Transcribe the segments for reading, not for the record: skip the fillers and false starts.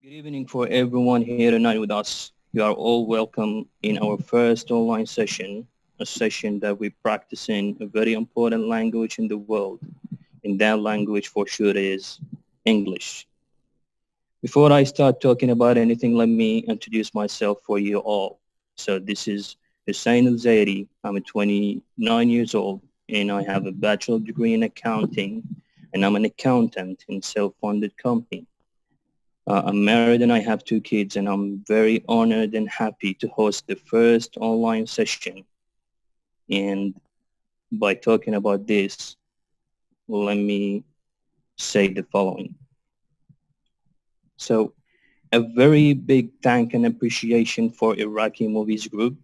Good evening for everyone here tonight with us. You are all welcome in our first online session, a session that we practice in a very important language in the world. And that language for sure is English. Before I start talking about anything, let me introduce myself for you all. So this is Hussein Al-Zairi. I'm 29 years old and I have a bachelor degree in accounting and I'm an accountant in self-funded company. I'm married and I have two kids and I'm very honored and happy to host the first online session. And by talking about this, let me say the following. So a very big thank and appreciation for Iraqi Movies Group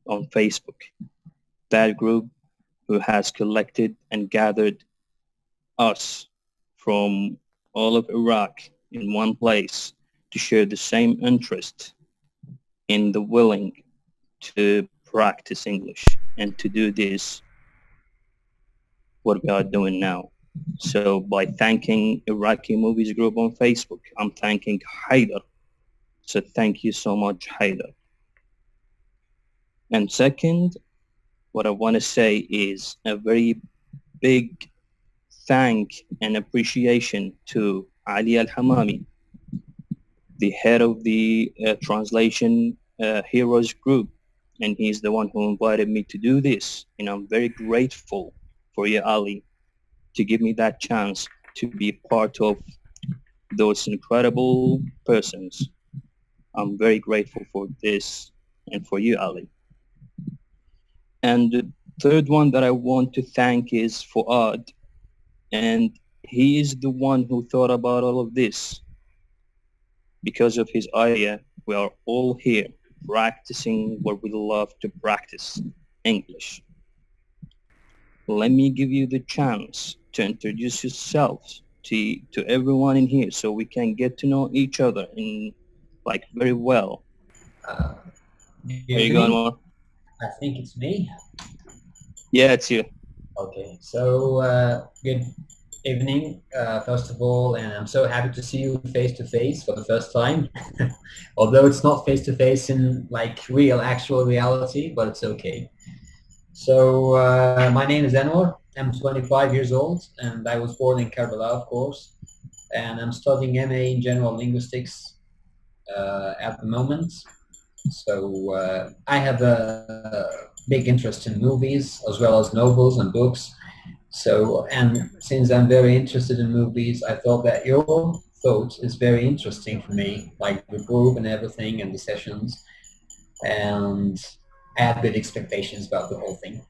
on Facebook. That group who has collected and gathered us from all of Iraq in one place to share the same interest in the willing to practice English and to do this what we are doing now. So by thanking Iraqi Movies Group on Facebook, I'm thanking Haider. So thank you so much, Haider. And second, what I want to say is a very big thank and appreciation to Ali Al-Hamami, the head of the Translation Heroes Group, and he's the one who invited me to do this. And I'm very grateful for you, Ali, to give me that chance to be part of those incredible persons. I'm very grateful for this and for you, Ali. And the third one that I want to thank is Fuad, and he is the one who thought about all of this. Because of his idea, we are all here practicing what we love to practice, English. Let me give you the chance to introduce yourselves to everyone in here so we can get to know each other in like very well. Good Are you going evening. on? I think it's me. Yeah, it's you. Okay, so good evening, first of all, and I'm so happy to see you face to face for the first time. Although it's not face to face in like actual reality, but it's okay. So my name is Anwar. I'm 25 years old, and I was born in Karbala, of course, and I'm studying MA in General Linguistics at the moment. So I have a big interest in movies as well as novels and books. So, and since I'm very interested in movies, I thought that your thought is very interesting for me, like the group and everything and the sessions, and I have good expectations about the whole thing.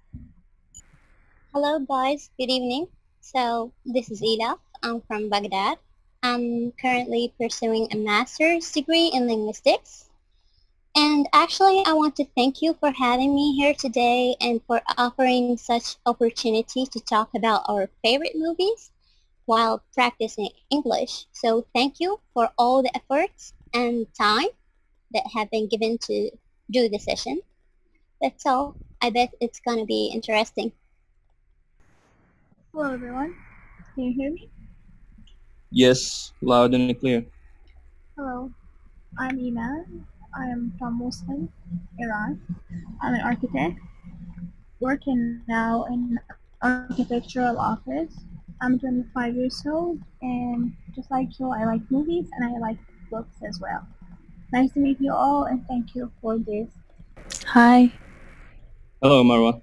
Hello guys, good evening. So this is Ila. I'm from Baghdad. I'm currently pursuing a master's degree in linguistics. And actually, I want to thank you for having me here today and for offering such opportunity to talk about our favorite movies while practicing English. So thank you for all the efforts and time that have been given to do the session. That's all. I bet it's gonna be interesting. Hello everyone, can you hear me? Yes, loud and clear. Hello, I'm Iman. I am from Muslim, Iran. I'm an architect, working now in architectural office. I'm 25 years old, and just like you, I like movies and I like books as well. Nice to meet you all, and thank you for this. Hi. Hello, Marwa.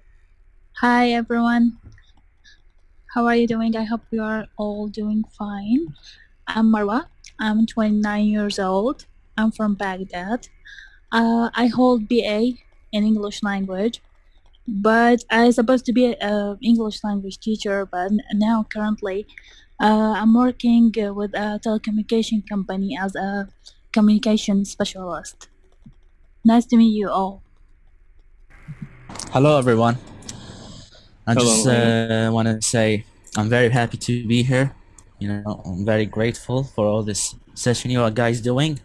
Hi, everyone. How are you doing? I hope you are all doing fine. I'm Marwa. I'm 29 years old. I'm from Baghdad. I hold BA in English language, but I supposed to be an English language teacher, but now currently I'm working with a telecommunication company as a communication specialist. Nice to meet you all. Hello, everyone. I Hello, just want to say I'm very happy to be here. You know, I'm very grateful for all this session you are guys doing.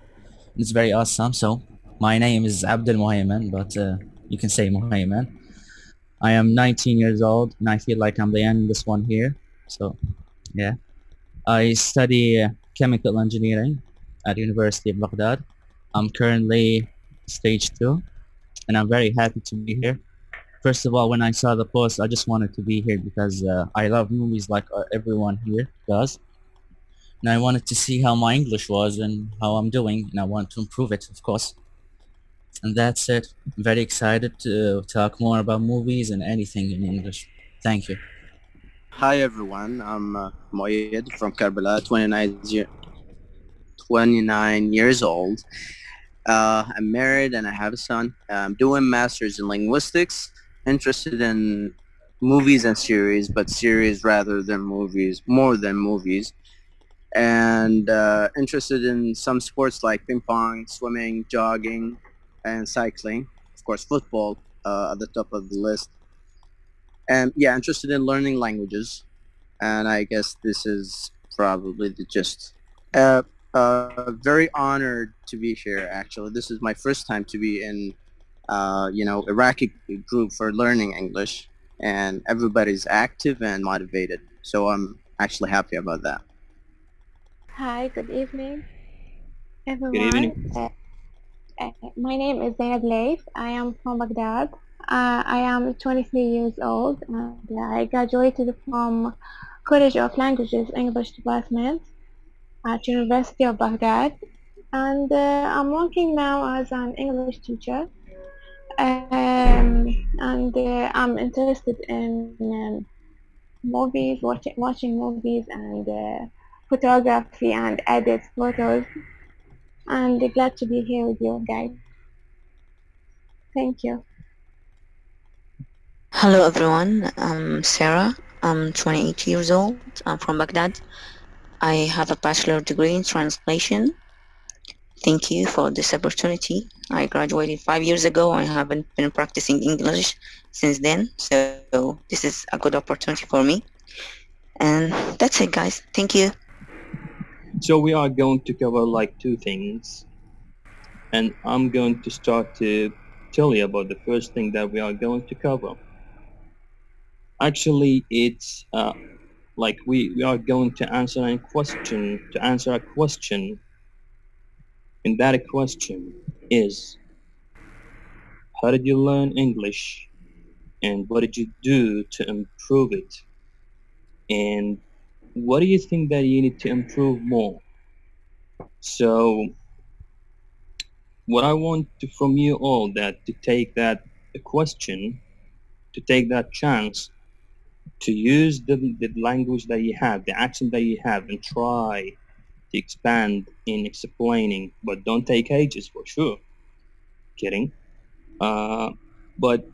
It's very awesome. So, my name is Abdul Muhayman, but you can say Muhayman. I am 19 years old, and I feel like I'm the youngest one here. So, yeah. I study chemical engineering, at University of Baghdad. I'm currently stage 2, and I'm very happy to be here. First of all, when I saw the post, I just wanted to be here because I love movies like everyone here does. And I wanted to see how my English was and how I'm doing, and I want to improve it, of course. And that's it. I'm very excited to talk more about movies and anything in English. Thank you. Hi everyone, I'm Moyed from Karbala, 29 years old. I'm married and I have a son. I'm doing masters in linguistics, interested in movies and series, but series rather than movies, more than movies. And interested in some sports like ping pong, swimming, jogging, and cycling. Of course, football at the top of the list. And yeah, interested in learning languages. And I guess this is probably the gist. Very honored to be here. Actually, this is my first time to be in, Iraqi group for learning English, and everybody's active and motivated. So I'm actually happy about that. Hi, good evening, everyone. Good evening. My name is Zainab Laif. I am from Baghdad. I am 23 years old, and I graduated from College of Languages English Department at University of Baghdad, and I'm working now as an English teacher. And I'm interested in movies, watching movies, and photography and edit photos. And glad to be here with you guys. Thank you. Hello everyone, I'm Sarah. I'm 28 years old. I'm from Baghdad. I have a bachelor degree in translation. Thank you for this opportunity. I graduated 5 years ago. I haven't been practicing English since then, so this is a good opportunity for me. And that's it, guys. Thank you. So we are going to cover like two things, and I'm going to start to tell you about the first thing that we are going to cover. Actually, it's like we are going to answer a question, and that question is, how did you learn English, and what did you do to improve it, and what do you think that you need to improve more? So what I want from you all that to take that question, to take that chance to use the language that you have, the accent that you have, and try to expand in explaining, but don't take ages for sure. Kidding. But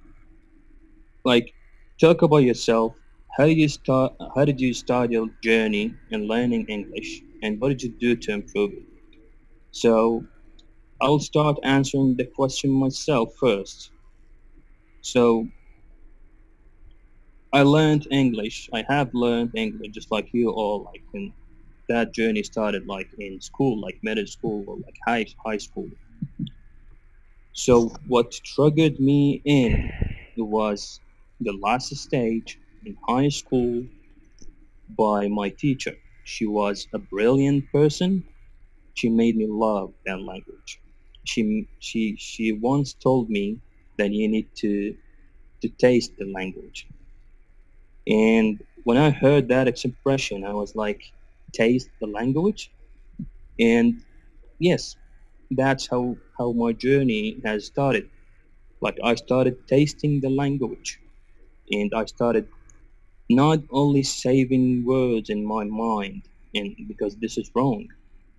like, talk about yourself. How did you start your journey in learning English, and what did you do to improve it? So I'll start answering the question myself first. So I learned English. I have learned English just like you all. Like when that journey started, like in school, like middle school or like high school. So what triggered me in was the last stage in high school by my teacher. She was a brilliant person. She made me love that language. She once told me that you need to taste the language. And when I heard that expression, I was like, taste the language? And yes, that's how my journey has started. Like I started tasting the language, and I started not only saving words in my mind, and because this is wrong,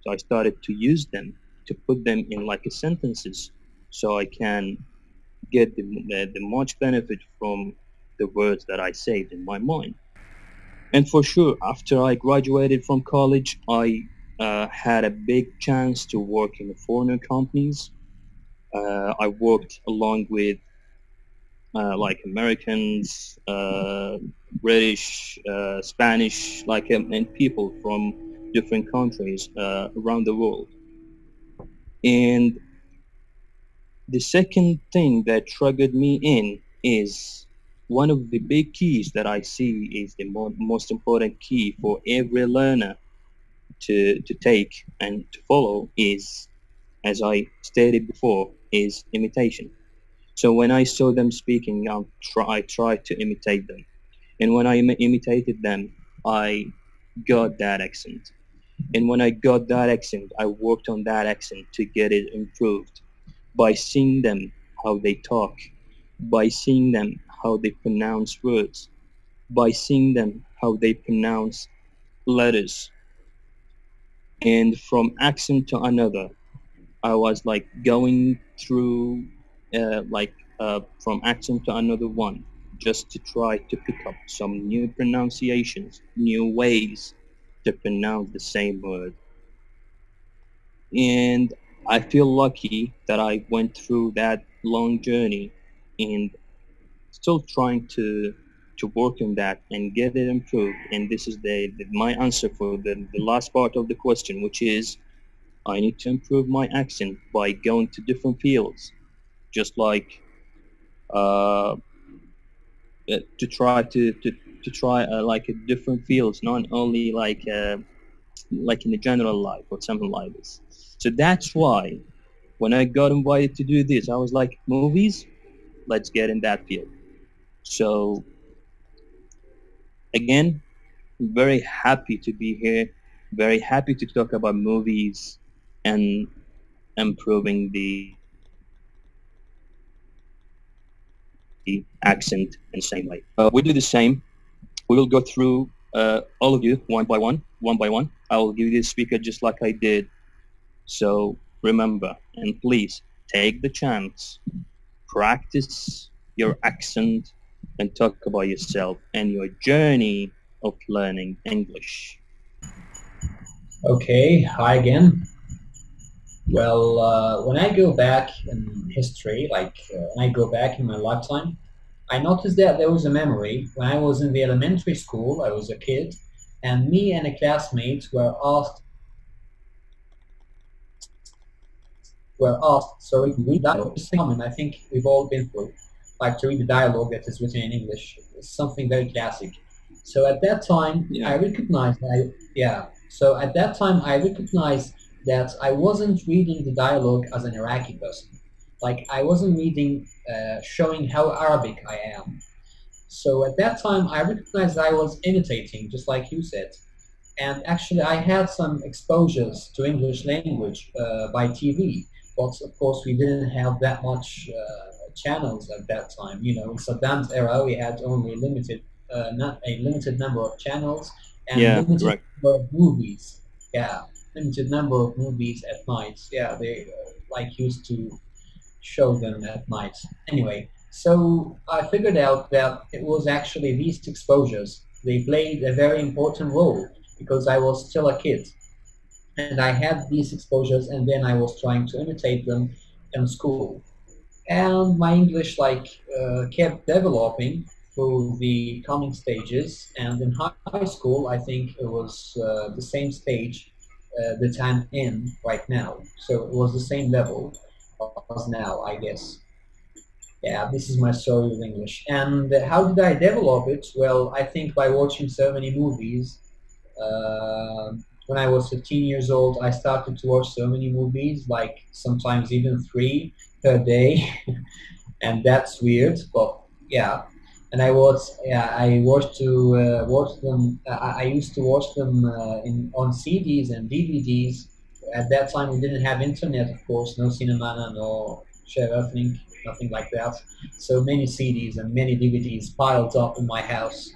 so I started to use them, to put them in like a sentences, so I can get the much benefit from the words that I saved in my mind. And for sure, after I graduated from college, I had a big chance to work in foreign companies. I worked along with like Americans, British, Spanish, like and people from different countries around the world. And the second thing that triggered me in is one of the big keys that I see is the most important key for every learner to take and to follow is, as I stated before, is imitation. So when I saw them speaking, I tried to imitate them. And when I imitated them, I got that accent. And when I got that accent, I worked on that accent to get it improved by seeing them how they talk, by seeing them how they pronounce words, by seeing them how they pronounce letters. And from accent to another, I was like going through from accent to another one just to try to pick up some new pronunciations, new ways to pronounce the same word. And I feel lucky that I went through that long journey and still trying to work on that and get it improved. And this is my answer for the last part of the question, which is I need to improve my accent by going to different fields, just like uh, to try to try like different fields, not only like in the general life or something like this. So that's why when I got invited to do this, I was like, movies, let's get in that field. So again, very happy to be here, very happy to talk about movies and improving the accent in the same way. We do the same. We will go through all of you one by one. I will give you the speaker just like I did. So remember, and please take the chance, practice your accent and talk about yourself and your journey of learning English. Okay, hi again. Well, when I go back in history, when I go back in my lifetime, I noticed that there was a memory. When I was in the elementary school, I was a kid, and me and a classmate were asked to read dialogue. It's common, I think we've all been through, like to read the dialogue that is written in English. It's something very classic. So at that time, I recognized that I wasn't reading the dialogue as an Iraqi person. Like I wasn't reading, showing how Arabic I am. So at that time, I recognized I was imitating, just like you said. And actually, I had some exposures to English language by TV. But of course, we didn't have that much channels at that time. You know, in Saddam's era, we had only not a limited number of channels and limited number of movies. Yeah, limited number of movies at night. Yeah, they used to show them at night. Anyway, so I figured out that it was actually these exposures. They played a very important role because I was still a kid. And I had these exposures and then I was trying to imitate them in school. And my English kept developing through the coming stages. And in high school, I think it was the same stage that I'm in right now. So it was the same level as now, I guess. Yeah, this is my story with English. And how did I develop it? Well, I think by watching so many movies. When I was 15 years old, I started to watch so many movies, like sometimes even 3 per day, and that's weird, but yeah. And I watched them. I used to watch them on CDs and DVDs. At that time, we didn't have internet, of course, no cinema, no share nothing like that. So many CDs and many DVDs piled up in my house.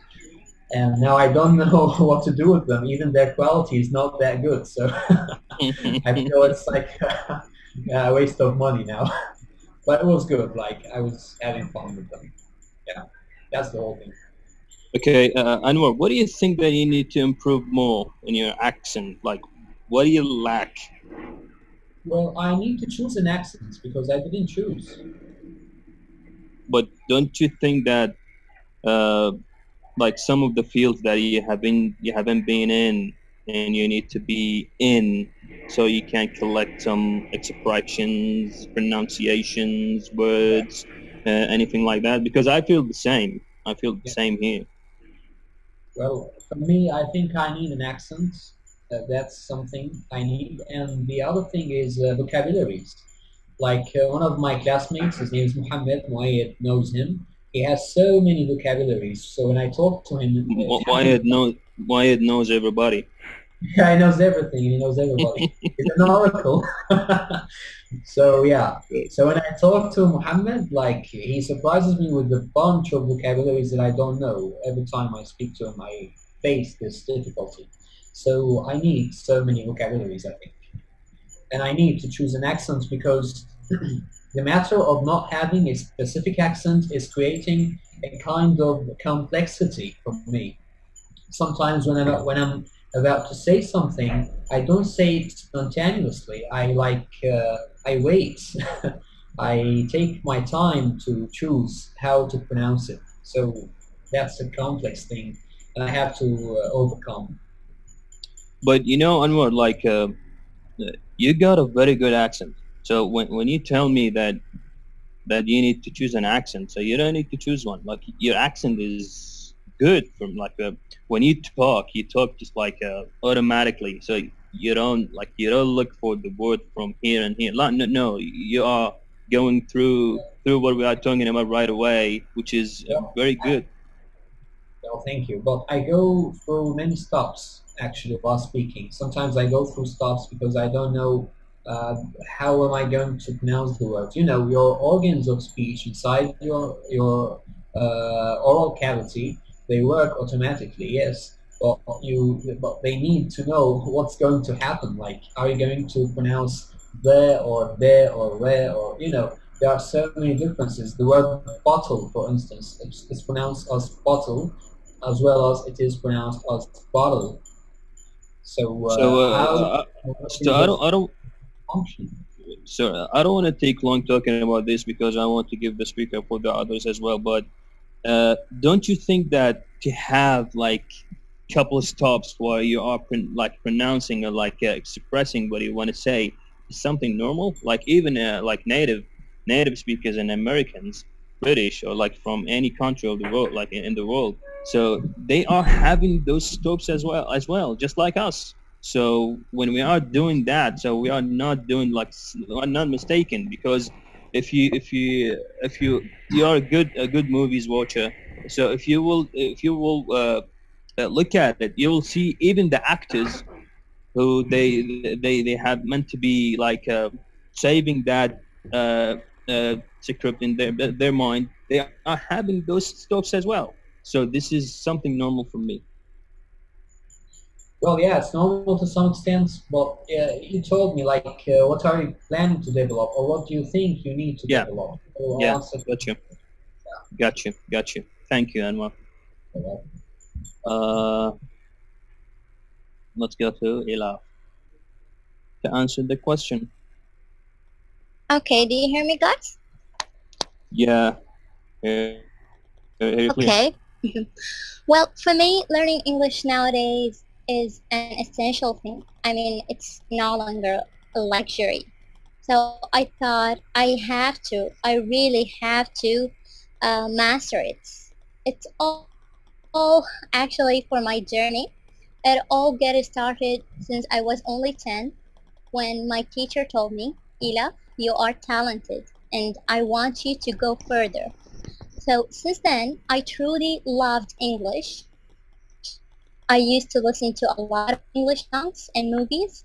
And now I don't know what to do with them. Even their quality is not that good. So I feel it's like a waste of money now. But it was good. Like I was having fun with them. Yeah, that's the whole thing. Okay, Anwar, what do you think that you need to improve more in your accent? Like, what do you lack? Well, I need to choose an accent because I didn't choose. But don't you think that like some of the fields that you haven't been in and you need to be in so you can collect some expressions, pronunciations, words, anything like that? Because I feel the same. I feel the same here. Well, for me, I think I need an accent That's something I need. And the other thing is vocabularies. Like one of my classmates, his name is Muhammad, Muayyad knows him. He has so many vocabularies. So when I talk to him, Wyatt knows everybody. he knows everything. He knows everybody. He's an oracle. So yeah. So when I talk to Muhammad, like he surprises me with a bunch of vocabularies that I don't know. Every time I speak to him, I face this difficulty. So I need so many vocabularies, I think. And I need to choose an accent because the matter of not having a specific accent is creating a kind of complexity for me. Sometimes when I'm about to say something, I don't say it spontaneously. I wait. I take my time to choose how to pronounce it. So that's a complex thing, and I have to overcome. But you know, Anwar, like you got a very good accent. So when you tell me that you need to choose an accent, so you don't need to choose one. Like your accent is good from like when you talk just like automatically. So you don't look for the word from here and here. Like, no, no, you are going through what we are talking about right away, which is very good. Well, thank you. But I go through many stops actually while speaking. Sometimes I go through stops because I don't know how am I going to pronounce the words. You know, your organs of speech inside your oral cavity, they work automatically. Yes, but they need to know what's going to happen. Like, are you going to pronounce the or where, or you know, there are so many differences. The word bottle, for instance, it's pronounced as bottle, as well as it is pronounced as bottle. So So how so is this I don't function? so I don't want to take long talking about this because I want to give the speaker for the others as well. But don't you think that to have like couple of stops where you are like pronouncing or like expressing what you want to say is something normal? Like even like native speakers and Americans, British or like from any country of the world, like in the world, so they are having those stops as well, just like us. So when we are doing that, so we are not doing like we are not mistaken because if you are a good movies watcher, so if you will look at it, you will see even the actors who they have meant to be like saving that script in their mind. They are having those stops as well. So this is something normal for me. Well, yeah, it's normal to some extent, but you told me like what are you planning to develop, or what do you think you need to Yeah, develop? So yeah, I'll answer. got you. Thank you, Anwar. Uh, let's go to Ila to answer the question. Okay, do you hear me, guys? Yeah, clear. Okay. Well, for me, learning English nowadays is an essential thing. I mean, it's no longer a luxury. So I thought I really have to master it. It's all actually for my journey. It all get started since I was only 10 when my teacher told me, Ila, you are talented and I want you to go further. So since then, I truly loved English. I used to listen to a lot of English songs and movies.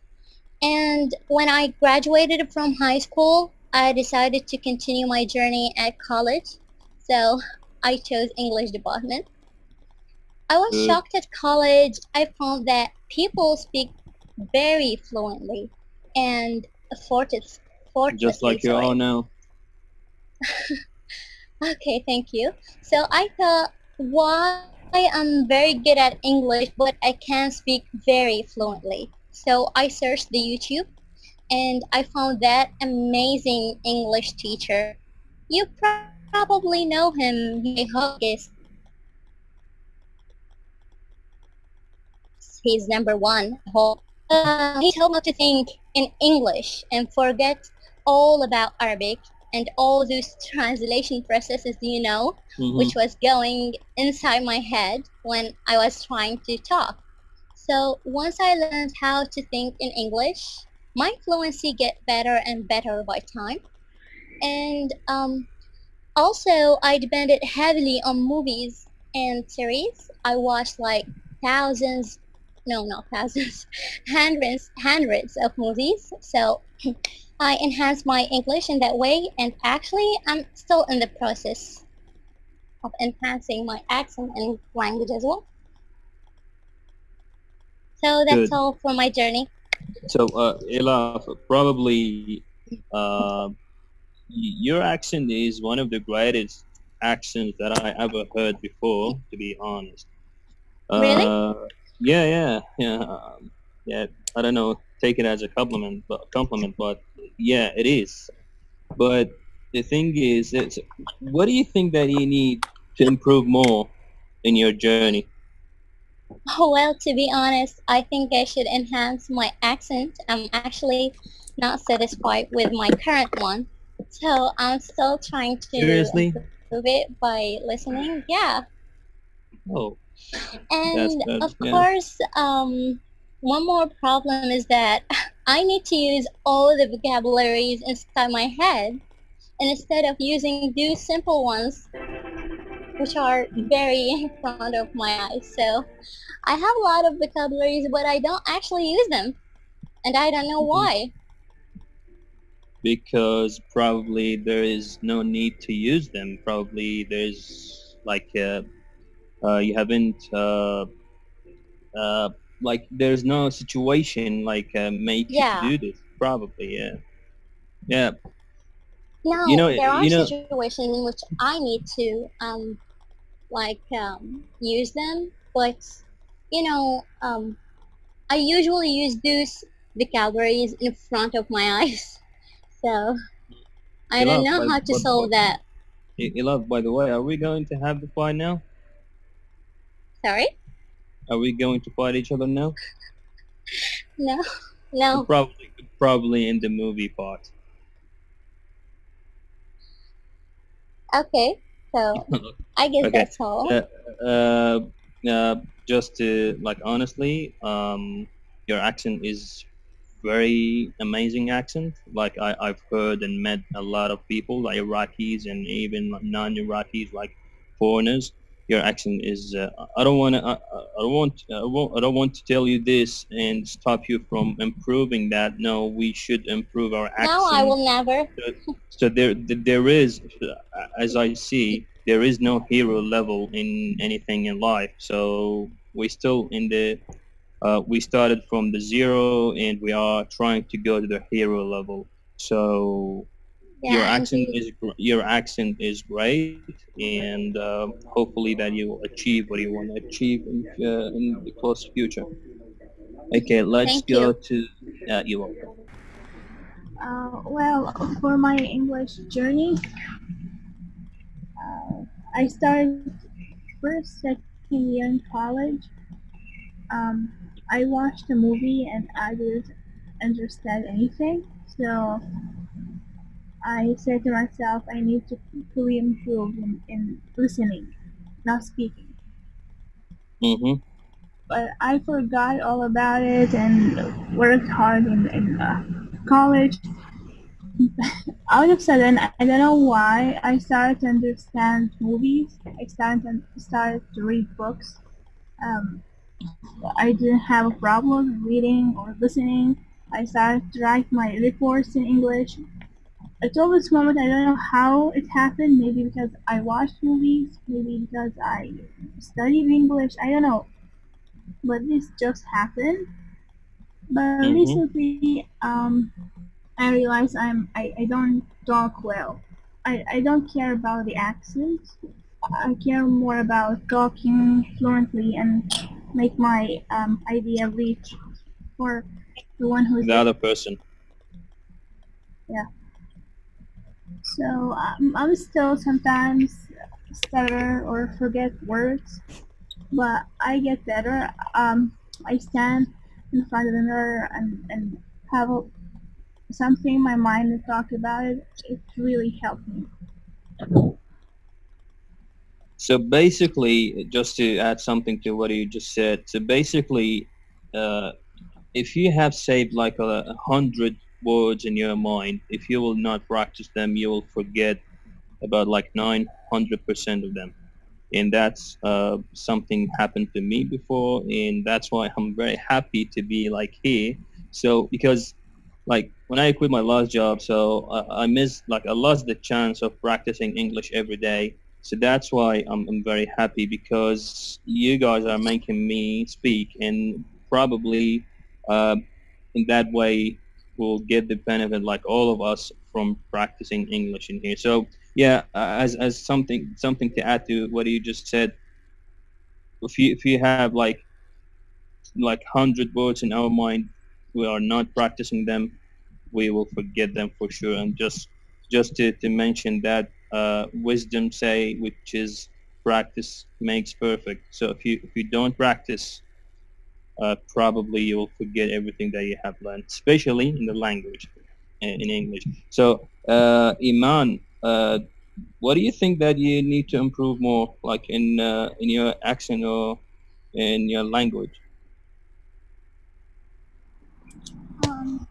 And when I graduated from high school, I decided to continue my journey at college. So I chose English department. I was Good. shocked at college. I found that people speak very fluently and Just effortlessly, like you are sorry. now. Okay, thank you. So I thought, why I'm very good at English, but I can't speak very fluently. So I searched the YouTube and I found that amazing English teacher. You probably know him. I hope he's number one. He told me to think in English and forget all about Arabic and all those translation processes, Mm-hmm. which was going inside my head when I was trying to talk. So once I learned how to think in English, my fluency get better and better by time. And also, I depended heavily on movies and series. I watched like thousands, no, not thousands, hundreds of movies. So I enhanced my English in that way, and actually, I'm still in the process of enhancing my accent and language as well. So that's Good. all for my journey. So, Ella, probably your accent is one of the greatest accents that I ever heard before, to be honest. Really? Yeah. I don't know, take it as a compliment, but yeah, it is. But the thing is, what do you think that you need to improve more in your journey? Oh, well, to be honest, I think I should enhance my accent. I'm actually not satisfied with my current one. So I'm still trying to Seriously? improve it by listening. Yeah. Oh, that's And good. of Yeah. course, one more problem is that I need to use all the vocabularies inside my head, and instead of using those simple ones, which are very in front of my eyes. So I have a lot of vocabularies, but I don't actually use them, and I don't know Mhm. why. Because probably there is no need to use them. Probably there's like you haven't uh, like there's no situation like make you to Yeah. do this. Probably, yeah, yeah. Now there are You know. situations in which I need to use them, but you know I usually use those vocabularies in front of my eyes. So I don't Ilaf, know how to solve that. Ilaf, by the way, are we going to have the fight now? Sorry? Are we going to fight each other now? No, no. Probably in the movie part. Okay, so I guess Okay. that's all. Just to like honestly, your accent is very amazing accent. Like I've heard and met a lot of people, like Iraqis and even non-Iraqis, like foreigners. Your accent is. I don't want to. I don't want to tell you this and stop you from improving that. No, we should improve our No, I accent. will never. So there is, as I see, there is no hero level in anything in life. So we still in the we started from the zero and we are trying to go to the hero level. So Yeah, indeed. your accent is great, and hopefully that you will achieve what you want to achieve in the close future. Okay, let's Thank go you. to you. Welcome. Well, for my English journey, I started first, second year in college. I watched a movie and I didn't understand anything, so I said to myself, I need to quickly improve in listening, not speaking. Mm-hmm. But I forgot all about it and worked hard in college. All of a sudden, I don't know why, I started to understand movies. I started to read books. Um, I didn't have a problem reading or listening. I started to write my reports in English. Until this moment, I don't know how it happened. Maybe because I watched movies, maybe because I studied English. I don't know, but this just happened. But Mm-hmm. recently, I realized I don't talk well. I don't care about the accent. I care more about talking fluently and make my idea reach for the one who's The other person. yeah. So I'm still sometimes stutter or forget words, but I get better. I stand in front of the mirror and have something in my mind and talk about it. It really helped me. So basically, just to add something to what you just said, so basically, if you have saved like 100 words in your mind, if you will not practice them, you will forget about like 900% of them. And that's something happened to me before, and that's why I'm very happy to be like here. So because like when I quit my last job, so I missed like I lost the chance of practicing English every day. So that's why I'm very happy because you guys are making me speak, and probably uh, in that way we'll get the benefit like all of us from practicing English in here. So yeah, as something to add to what you just said, if you have like 100 words in our mind, we are not practicing them, we will forget them for sure. And just to mention that wisdom say, which is practice makes perfect. So if you don't practice, probably you will forget everything that you have learned, especially in the language, in English. So Iman, what do you think that you need to improve more, like in your accent or in your language? Um,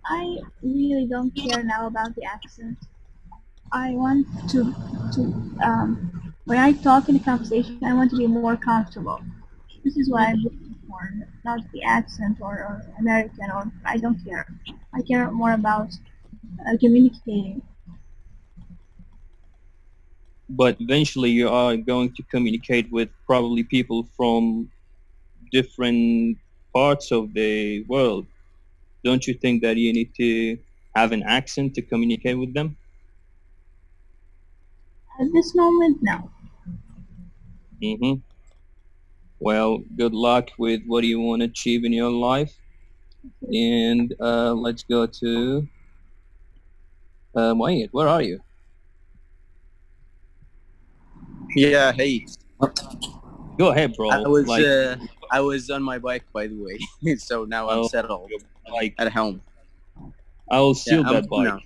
I really don't care now about the accent. I want to when I talk in a conversation, I want to be more comfortable. This is what I'm looking for, not the accent or American, or I don't care. I care more about communicating. But eventually you are going to communicate with probably people from different parts of the world. Don't you think that you need to have an accent to communicate with them? At this moment, no. Mm-hmm. Well, good luck with what you want to achieve in your life. And let's go to Wayne. Where are you? Yeah, hey. Go ahead, bro. I was on my bike, by the way. So now I'm settled Like at home. I will steal I'm that bike.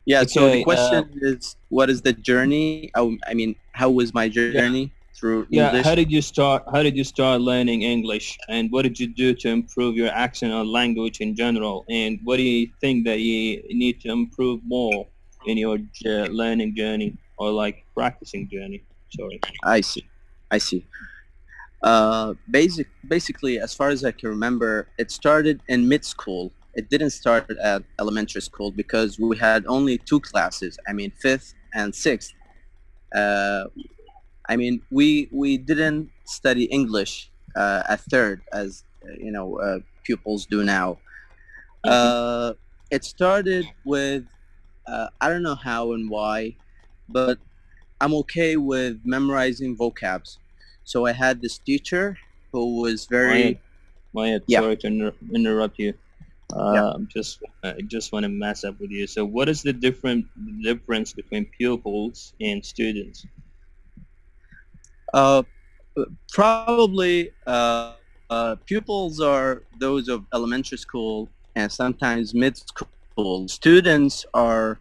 Yeah, so Okay, the question is, what is the journey? I mean, how was my journey through English? How did you start? How did you start learning English, and what did you do to improve your accent or language in general? And what do you think that you need to improve more in your learning journey or like practicing journey? Sorry. I see. Basically, as far as I can remember, it started in mid-school. It didn't start at elementary school because we had only 2 classes. I mean, 5th and 6th. I mean, we didn't study English at 3rd as pupils do now. It started with I don't know how and why, but I'm okay with memorizing vocabs. So I had this teacher who was very Mayed, Yeah. sorry to interrupt you. Yeah. I just want to mess up with you. So, what is the difference between pupils and students? uh, probably pupils are those of elementary school and sometimes mid school. Students are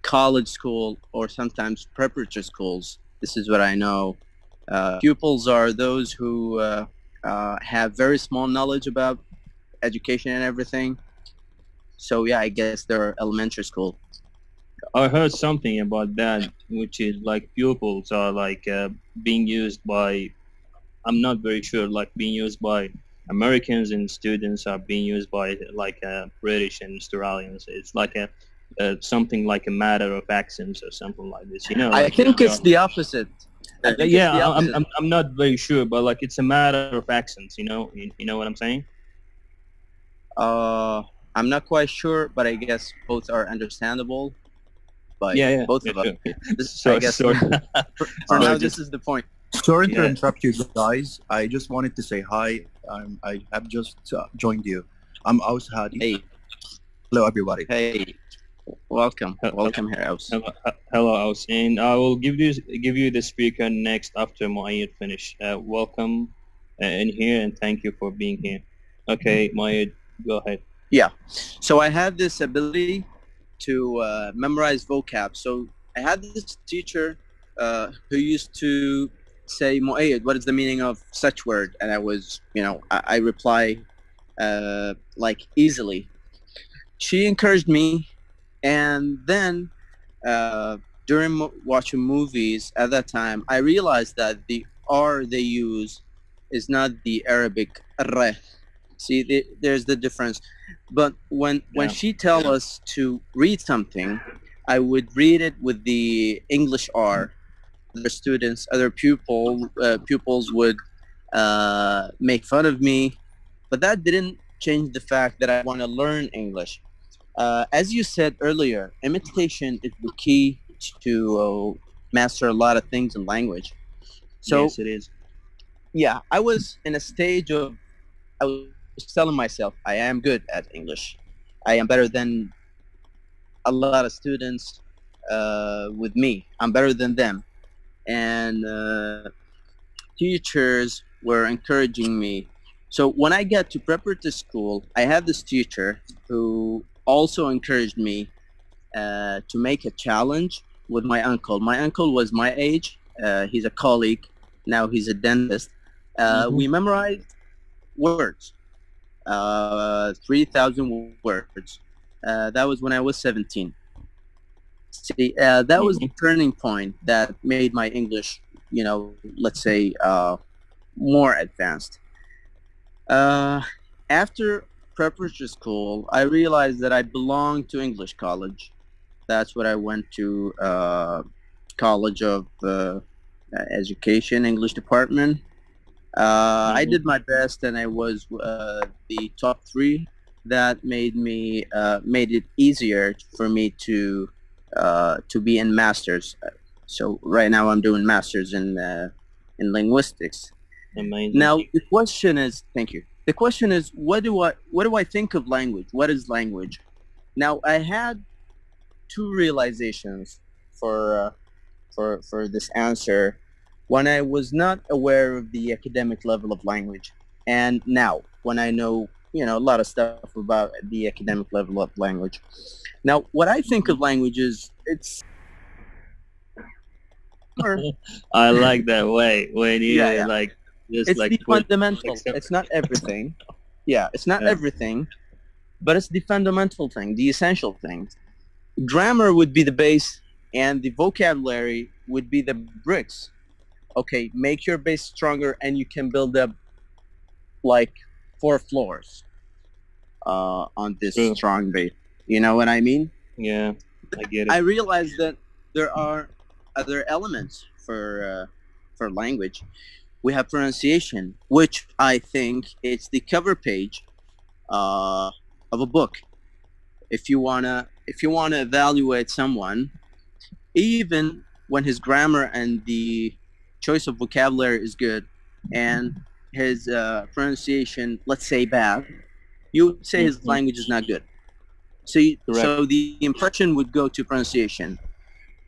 college school or sometimes preparatory schools. This is what I know. Pupils are those who have very small knowledge about education and everything. So yeah, I guess they're elementary school. I heard something about that, which is like pupils are like being used by. I'm not very sure, like being used by Americans, and students are being used by like British and Australians. It's like a something like a matter of accents or something like this. You know, I like think it's the opposite. yeah, I'm not very sure, but like it's a matter of accents. You know what I'm saying? I'm not quite sure, but I guess both are understandable. But Yeah, both of us. sure. This, I guess Sorry. for now, Sorry, this is the point. Sorry to Yeah. interrupt you guys. I just wanted to say hi. I have just joined you. I'm Aus Hadi. Hey, Hello, everybody. hey, welcome here, Aus. Hello, Aus, and I will give you the speaker next after Muayyad finish. Welcome in here, and thank you for being here. Okay, Muayyad, go ahead. Yeah. So I had this ability to memorize vocab. So I had this teacher who used to say "Mu'ayyad, what is the meaning of such word?" And I was, I reply like easily. She encouraged me, and then during watching movies at that time, I realized that the R they use is not the Arabic R. See, there's the difference. But when she tell us to read something, I would read it with the English R. Other students, other pupils would make fun of me, but that didn't change the fact that I want to learn English. As you said earlier, imitation is the key to master a lot of things in language. So yes, it is. yeah, I was in a stage of, I was telling myself, I am good at English. I am better than a lot of students with me. I'm better than them. And teachers were encouraging me. So when I got to preparatory school, I had this teacher who also encouraged me to make a challenge with my uncle. My uncle was my age. He's a colleague. Now he's a dentist. We memorized words, 3,000 words. That was when I was 17. See, that was the turning point that made my English, let's say, more advanced. After preparatory school, I realized that I belonged to English college. That's what I went to, College of Education, English department. I did my best, and I was the top 3. That made it easier for me to be in masters. So right now I'm doing masters in linguistics. Amazing. Now the question is, thank you. The question is, what do I think of language? What is language? Now I had 2 realizations for this answer when I was not aware of the academic level of language, and now when I know a lot of stuff about the academic level of language. Now what I think of language is it's I like that way when you like just it's like the put fundamental. It's not everything. Yeah, it's not everything, but it's the fundamental thing, the essential thing. Grammar would be the base, and the vocabulary would be the bricks. Okay, make your base stronger, and you can build up like 4 floors on this True. strong base. You know what I mean? Yeah, I get I it. realized that there are other elements for language. We have pronunciation, which I think it's the cover page of a book. If you wanna evaluate someone, even when his grammar and the choice of vocabulary is good, and his pronunciation, let's say, bad, you would say his language is not good. So so the impression would go to pronunciation.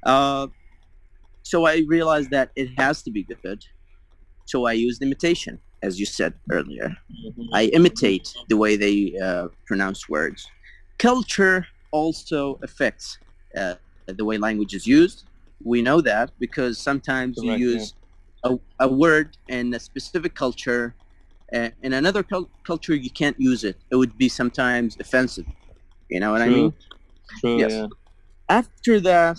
So I realized that it has to be good. So I used imitation, as you said earlier. I imitate the way they pronounce words. Culture also affects the way language is used. We know that because sometimes you use a word in a specific culture. In another culture, you can't use it. It would be sometimes offensive. You know what I mean? True, Yes. yeah. After that,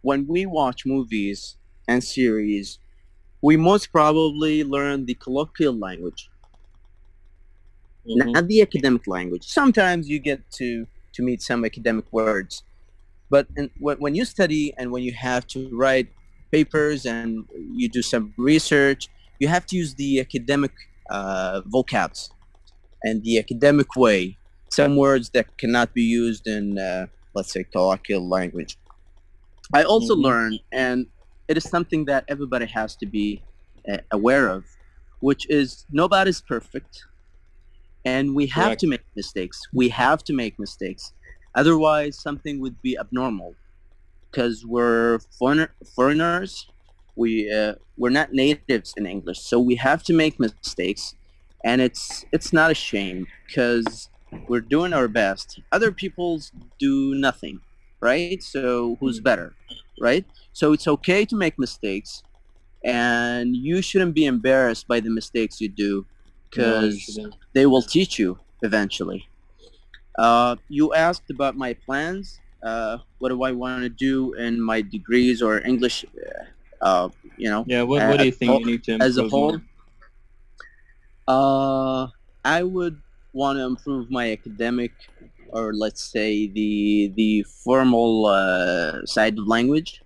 when we watch movies and series, we most probably learn the colloquial language, not the academic language. Sometimes you get to meet some academic words, but when you study and when you have to write papers and you do some research, you have to use the academic vocabs and the academic way. Some words that cannot be used in, let's say, colloquial language. I also learned, and it is something that everybody has to be aware of, which is nobody's perfect, and we have to make mistakes. We have to make mistakes. Otherwise, something would be abnormal, because we're foreigners. We're not natives in English, so we have to make mistakes, and it's not a shame because we're doing our best. Other peoples do nothing. right? So who's better, right? So it's okay to make mistakes, and you shouldn't be embarrassed by the mistakes you do, because they will teach you eventually. You asked about my plans. What do I want to do in my degrees or English? Yeah. What do you think you need to improve as a whole? more? I would want to improve my academic, or let's say the formal side of language.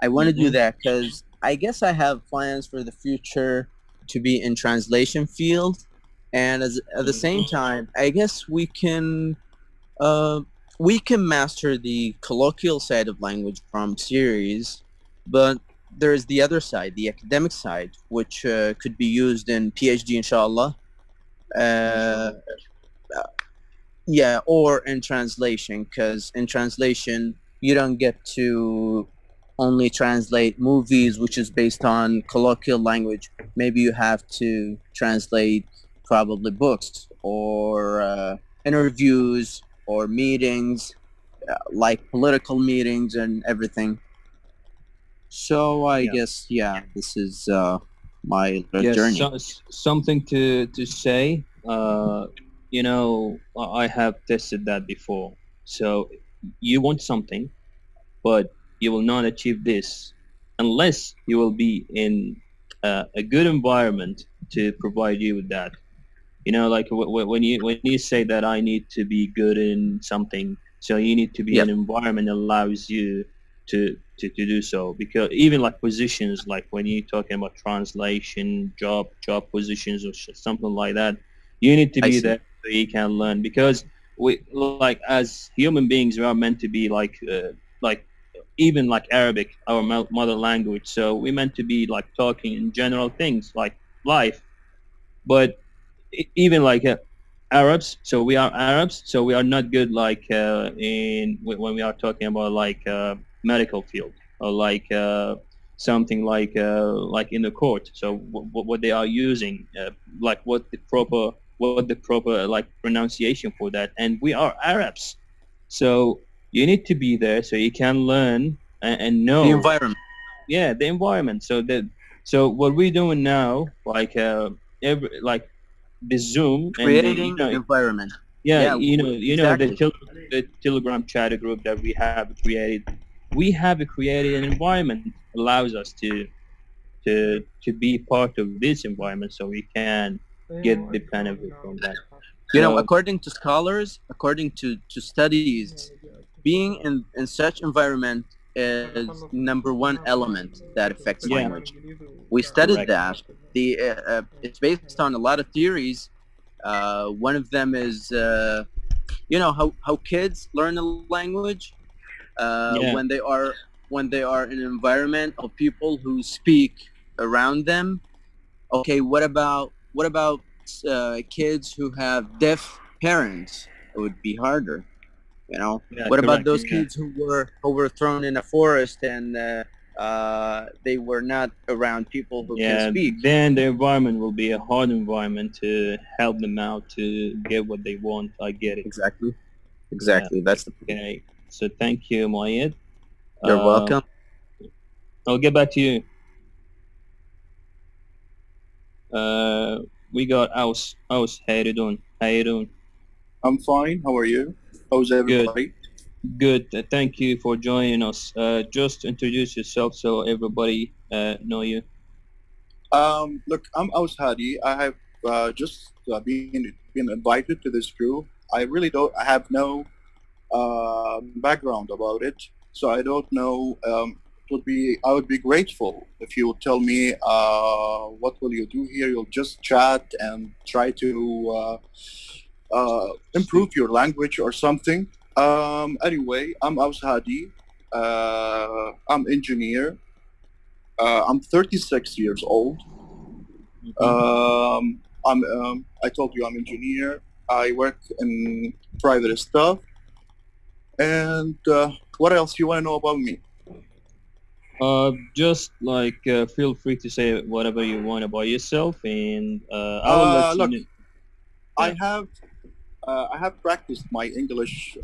I want to do that because I guess I have plans for the future to be in translation field, and at the same time, I guess we can master the colloquial side of language from series, but there's the other side, the academic side, which could be used in PhD, inshallah. Uh, yeah, or in translation, because in translation you don't get to only translate movies which is based on colloquial language. Maybe you have to translate probably books or interviews or meetings, like political meetings and everything. So I guess, yeah, this is my Yes, journey. something to say. I have tested that before. So you want something, but you will not achieve this unless you will be in a good environment to provide you with that. Like when you say that I need to be good in something, so you need to be Yep. an environment that allows you to do so. Because even like positions, like when you're talking about translation, job positions or something like that, you need to I be see. there so you can learn. Because we, like, as human beings, we are meant to be like even like Arabic, our mother language. So we're meant to be like talking in general things like life, but even like Arabs, so we are Arabs, so we are not good like in when we are talking about like medical field or like something like in the court. So what they are using, like what the proper like pronunciation for that, and we are Arabs, so you need to be there so you can learn and know The environment. yeah, the environment. So what we're doing now, like like the Zoom and Creating an environment. yeah, Yeah, exactly. the Telegram chat group that we have created. We have created an environment allows us to be part of this environment, so we can get the benefit from that. So According to scholars, according to studies, being in such environment is number one element that affects yeah, language. We studied correct. that. It's based on a lot of theories. One of them is how kids learn a language Yeah, when they are in an environment of people who speak around them. Okay, what about kids who have deaf parents? It would be harder. yeah, What about correct. those Yeah. kids who were thrown in a forest and they were not around people who can Yeah, speak? then the environment will be a hard environment to help them out to get what they want. I get it. Exactly. Yeah. Exactly. That's the point. Okay. So thank you, Moyed. You're welcome. I'll get back to you. We got Aus. Aus, how you doing? How you doing? I'm fine. How are you? How's everybody? Good. Thank you for joining us. Just introduce yourself so everybody know you. Look, I'm Aus Hadi. I have just been invited to this group. I really don't. I have no background about it, so I don't know. I would be grateful if you would tell me what will you do here. You'll just chat and try to improve your language or something. Anyway, I'm Aus Hadi. I'm engineer. I'm 36 years old. I told you I'm engineer. I work in private stuff. And what else you want to know about me? Just like feel free to say whatever you want about yourself, and I will let you Look, know. I have I have practiced my English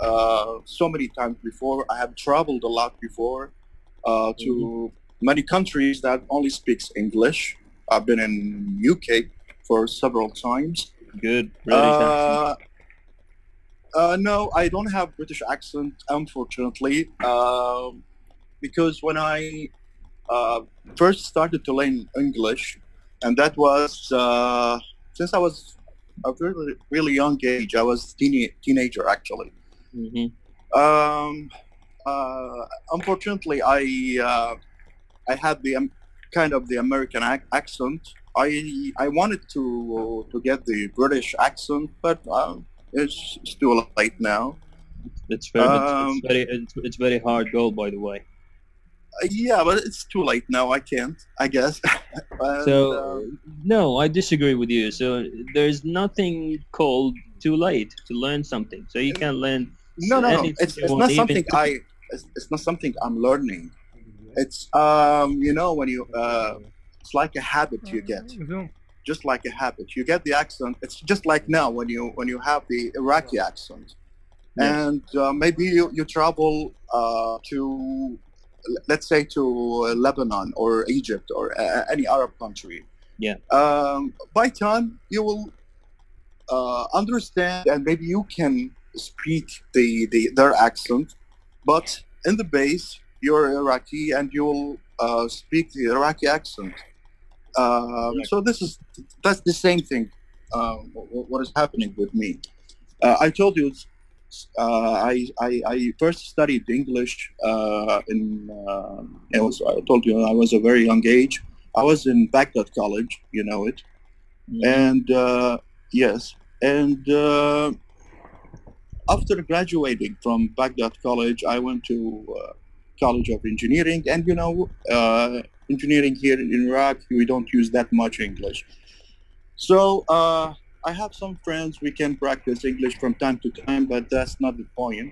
so many times before. I have traveled a lot before to many countries that only speaks English. I've been in UK for several times. Good British accent. No, I don't have British accent, unfortunately, because when I first started to learn English, and that was since I was a really, really young age. I was teenager actually. Mm-hmm. Unfortunately, I had the kind of the American accent. I wanted to get the British accent, but it's too late now. It's very hard goal, by the way. Yeah, but it's too late now. I can't, I guess. And, So no, I disagree with you. So there's nothing called too late to learn something. So you can learn no. anything It's you want, not even something it's not something I'm learning. It's you know, when you it's like a habit you get. Just like a habit, you get the accent. It's just like now when you have the Iraqi accent, Yes. and maybe you travel to, let's say, to Lebanon or Egypt or any Arab country. Yeah. By time you will understand, and maybe you can speak their accent, but in the base you're Iraqi and you'll speak the Iraqi accent. So that's the same thing. What is happening with me? I told you. I first studied English I told you I was a very young age. I was in Baghdad College, you know it, and yes, and after graduating from Baghdad College, I went to College of Engineering, and engineering here in Iraq, we don't use that much English. So I have some friends, we can practice English from time to time, but that's not the point.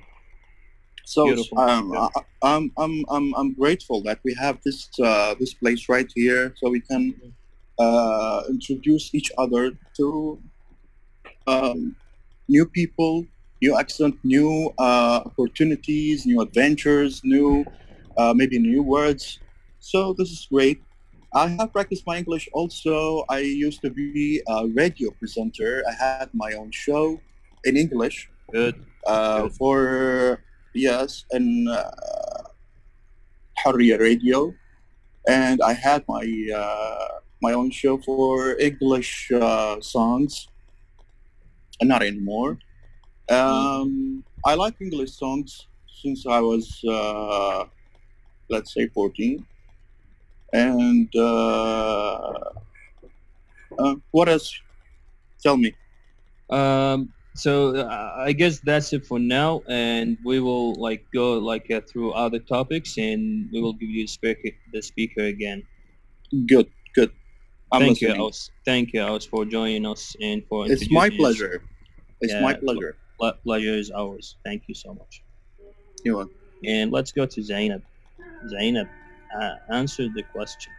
So I'm grateful that we have this place right here, so we can introduce each other to new people, new accent, new opportunities, new adventures, maybe new words. So this is great. I have practiced my English also. I used to be a radio presenter. I had my own show in English. Good. For, yes, in Harrier Radio. And I had my own show for English songs. Not anymore. I like English songs since I was, let's say, 14. And what else? Tell me. So I guess that's it for now, and we will go through other topics, and we will give you the speaker again. Good. Thank you, Aus, for joining us and for It's my pleasure. My pleasure. Pleasure is ours. Thank you so much. You're welcome. And let's go to Zainab. Zainab, answer the question.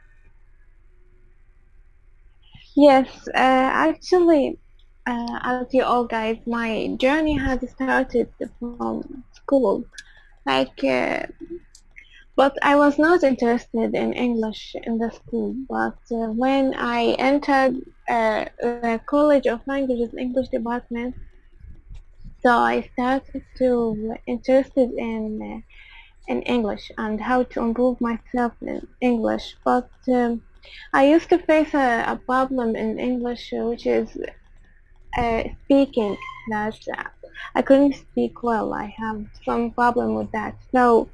Yes, actually, as you all guys, my journey has started from school. But I was not interested in English in the school. But when I entered the College of Languages English department, so I started to interested in English and how to improve myself in English. But I used to face a problem in English, which is speaking. That I couldn't speak well. I have some problem with that. So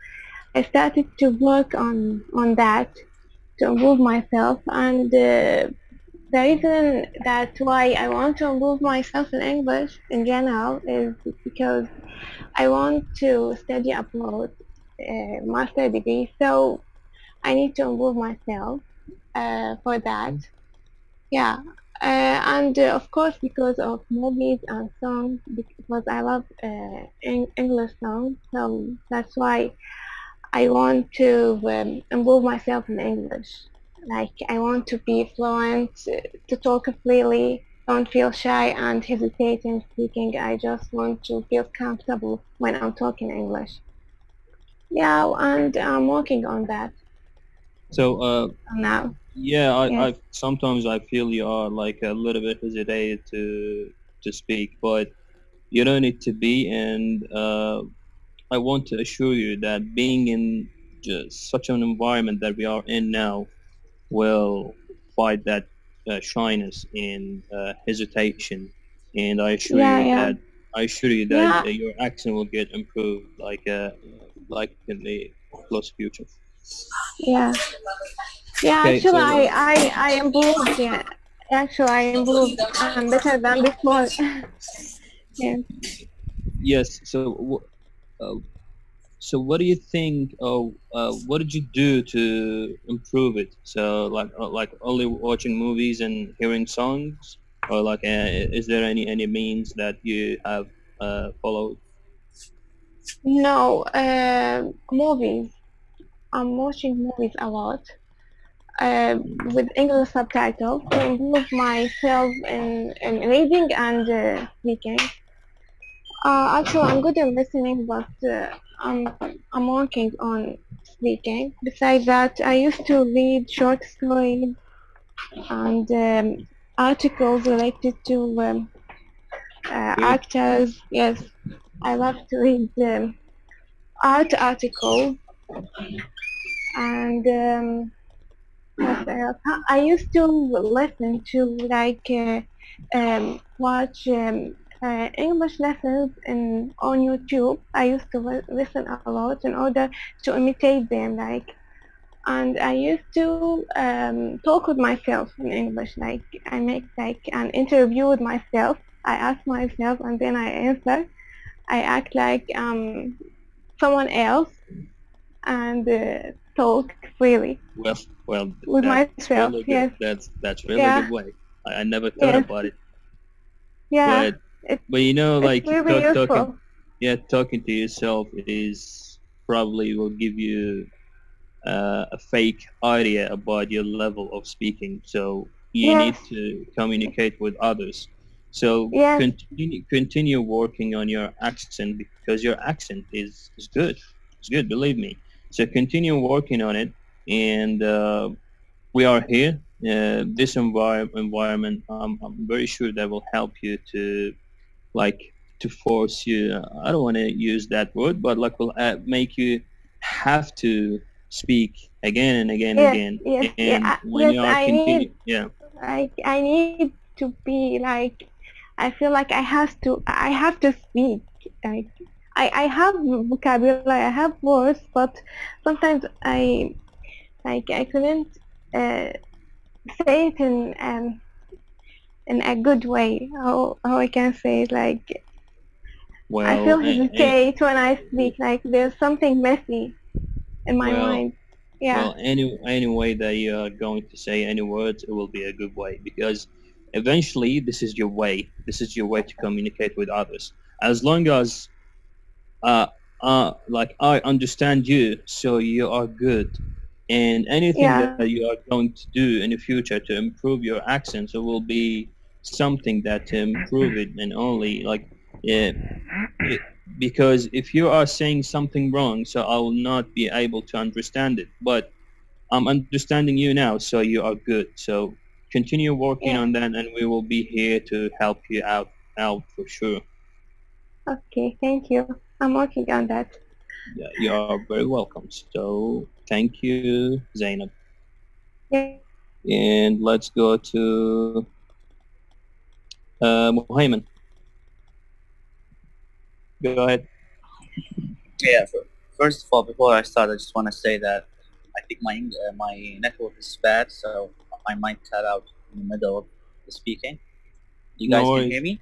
I started to work on that to improve myself, and the reason that why I want to improve myself in English in general is because I want to study abroad, master degree, so I need to improve myself for that. Yeah, and of course because of movies and songs, because I love English songs, so that's why I want to improve myself in English. I want to be fluent, to talk freely, don't feel shy and hesitate in speaking. I just want to feel comfortable when I'm talking English. Yeah, and I'm working on that So, now. yeah, Yes. I sometimes I feel you are like a little bit hesitated to speak, but you don't need to be. And I want to assure you that being in just such an environment that we are in now will fight that shyness and hesitation. And Yeah, yeah. I assure you that Yeah, your accent will get improved, like in the close future. yeah. Yeah, Okay, actually, so I improved. Yeah, actually, I improved. I'm better than before. Yeah. yes, uh, so what do you think? What did you do to improve it? So like only watching movies and hearing songs, or like is there any means that you have followed? No, movies. I'm watching movies a lot. With English subtitles to improve myself in reading and speaking. Actually, I'm good at listening, but I'm working on speaking. Besides that, I used to read short stories and articles related to Good. actors. Yes, I love to read art articles and what else? I used to listen to like watch English lessons on YouTube. I used to listen a lot in order to imitate them, like, and I used to talk with myself in English. Like, I make like an interview with myself. I ask myself and then I answer. I act like someone else and talk freely Well, with that's myself. really good. Yes. That's really Yeah. good way. I never thought Yes. about it, Yeah. but you know, It's like really talking, useful. yeah, talking to yourself is probably will give you a fake idea about your level of speaking. So you Yes. need to communicate with others. So Yes. continue working on your accent because your accent is good. It's good, believe me. So continue working on it, and we are here. This environment, I'm very sure that will help you to like to force you. I don't want to use that word, but like will make you have to speak again and again and Yes. again. Yes. And Yeah. when Yes. you are I continue, need yeah, like I need to be like I feel like I have to speak like I have vocabulary, I have words, but sometimes I couldn't uh, say it in a good way. How I can say it, like I well, feel hesitate when I speak, like there's something messy in my well, mind. Yeah. any way that you are going to say any words, it will be a good way because eventually this is your way. This is your way to communicate with others. As long as uh, like I understand you, so you are good. And anything Yeah. that you are going to do in the future to improve your accent, so will be something that to improve it and only like uh, it, because if you are saying something wrong, so I will not be able to understand it. But I'm understanding you now, so you are good. So continue working Yeah. on that, and we will be here to help you out for sure. Okay. Thank you. I'm working on that. Yeah, you are very welcome. So thank you, Zainab. Yeah. And let's go to Muhayman. Go ahead. Yeah. First of all, before I start, I just want to say that I think my network is bad, so I might cut out in the middle of the speaking. You No guys can worries. hear me?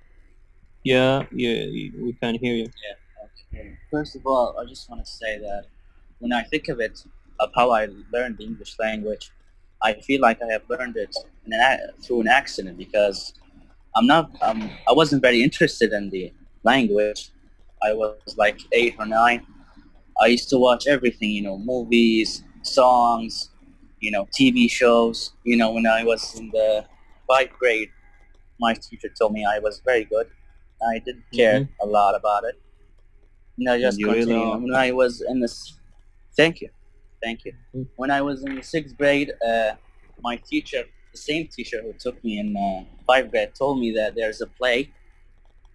Yeah, yeah, we can hear you. Yeah. Okay. First of all, I just want to say that when I think of it, of how I learned the English language, I feel like I have learned it through an accident because I wasn't very interested in the language. I was like 8 or 9. I used to watch everything, movies, songs, TV shows. When I was in the 5th grade, my teacher told me I was very good. I didn't care a lot about it. And I just You really continued. are. When I was in this, thank you. When I was in the 6th grade, my teacher, the same teacher who took me in 5th grade, told me that there's a play,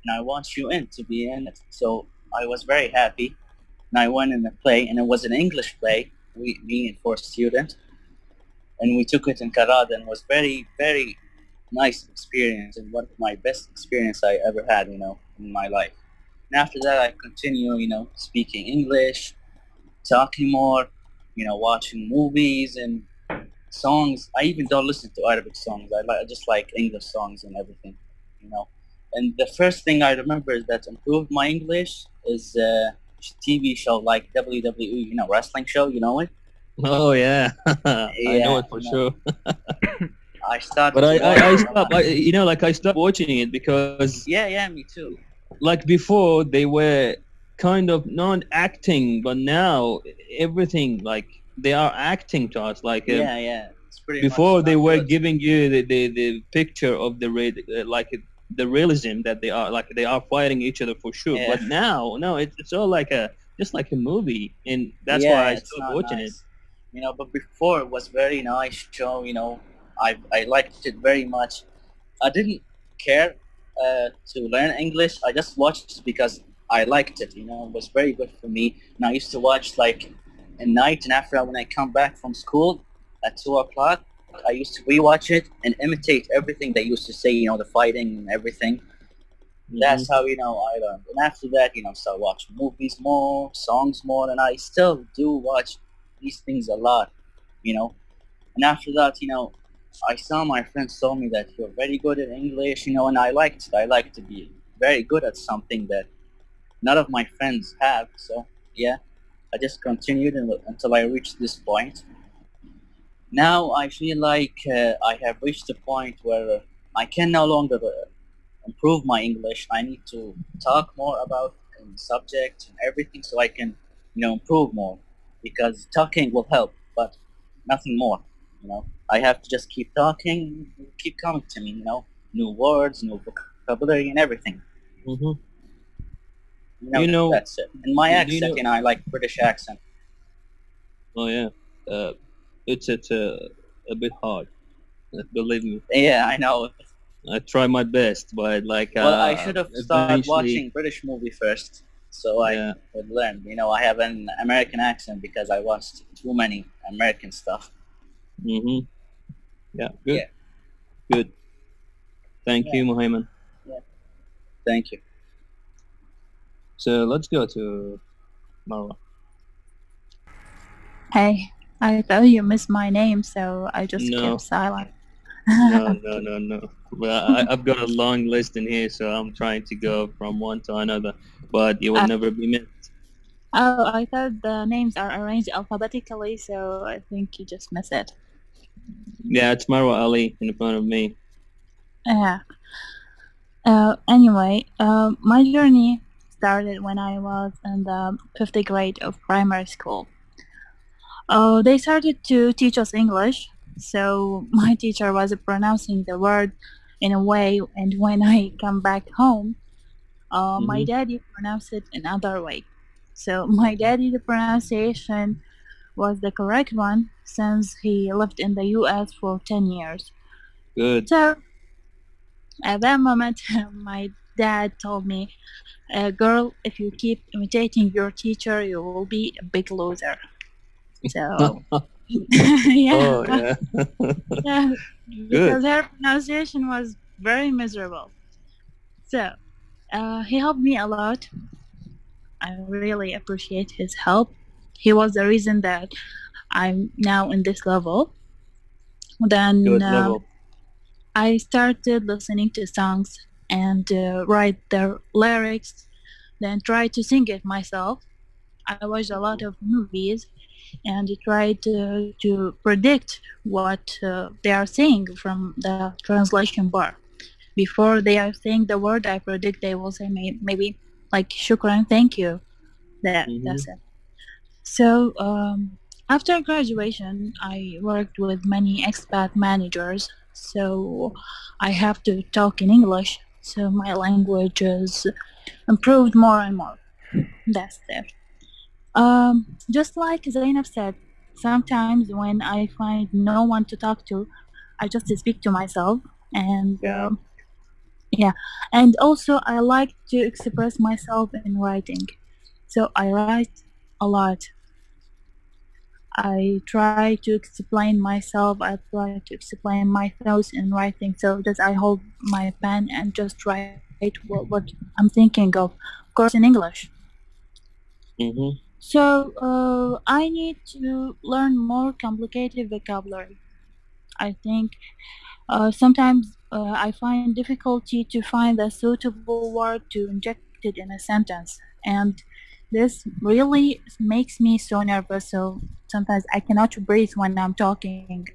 and I want you in to be in it. So I was very happy, and I went in the play, and it was an English play. Me and 4 students, and we took it in Karad, and it was very, very nice experience, and one of my best experience I ever had, in my life. And after that, I continue, speaking English, talking more, watching movies and songs. I even don't listen to Arabic songs. I just like English songs and everything, And the first thing I remember is that improved my English is a TV show like WWE, wrestling show. You know it? Oh yeah, I know it for sure. I started. But I stopped. I stopped watching it because Yeah, me too. like before they were kind of non-acting, but now everything like they are acting to us. Like Yeah. It's pretty before much they were good. giving you the picture of the the realism that they are fighting each other for sure. Yeah. But now, no, it's all like just like a movie, and that's Yeah, why I it's stopped not watching nice. But before it was very nice show. I liked it very much. I didn't care to learn English. I just watched it because I liked it. It was very good for me. And I used to watch like at night, and after when I come back from school at 2 o'clock, I used to rewatch it and imitate everything they used to say. The fighting and everything. it. That's how I learned. And after that, start watching movies more, songs more, and I still do watch these things a lot. And after that, I saw my friends told me that you're very good at English, and I liked it. I like to be very good at something that none of my friends have. So yeah, I just continued until I reached this point. Now I feel like I have reached a point where I can no longer improve my English. I need to talk more about subjects and everything so I can, improve more. Because talking will help, but nothing more. I have to just keep talking, keep coming to me. New words, new vocabulary, and everything. Mhm. That's it. And my do you accent, know- I like British accent. Oh yeah, it's a bit hard. Believe me, Yeah, I know. I try my best, but like Well, I should have started eventually- watching British movie first, so I would learn. I have an American accent because I watched too many American stuff. Mhm. Yeah. Good. Yeah. Good. Thank you, Muhammad. Thank you. So let's go to Marwa. Hey, I thought you missed my name, so I just No. kept silent. No. Well, I've got a long list in here, so I'm trying to go from one to another, but it will never be missed. Oh, I thought the names are arranged alphabetically, so I think you just missed it. Yeah, it's Marwa Ali in front of me. Yeah. Anyway, my journey started when I was in the 5th grade of primary school. They started to teach us English, so my teacher was pronouncing the word in a way, and when I come back home, my daddy pronounced it another way. So my daddy, the pronunciation was the correct one since he lived in the US for 10 years. Good. So at that moment, my dad told me, girl, if you keep imitating your teacher, you will be a big loser. So, yeah. Oh, yeah. Yeah, Good. because her pronunciation was very miserable. So, he helped me a lot. I really appreciate his help. He was the reason that I'm now in this level. Then Good level. I started listening to songs and write their lyrics, then try to sing it myself. I watched a lot of movies and tried to predict what they are saying from the translation bar. Before they are saying the word, I predict they will say maybe like shukran, thank you. That's it. So after graduation, I worked with many expat managers so I have to talk in English. So my language is improved more and more. That's it. Just like Zainab said, sometimes when I find no one to talk to, I just speak to myself, and yeah, and also I like to express myself in writing. So I write a lot. I try to explain myself. I try to explain my thoughts in writing, so that I hold my pen and just write what I'm thinking of course, in English. So I need to learn more complicated vocabulary. I think sometimes I find difficulty to find a suitable word to inject it in a sentence, and this really makes me so nervous. So sometimes I cannot breathe when I'm talking.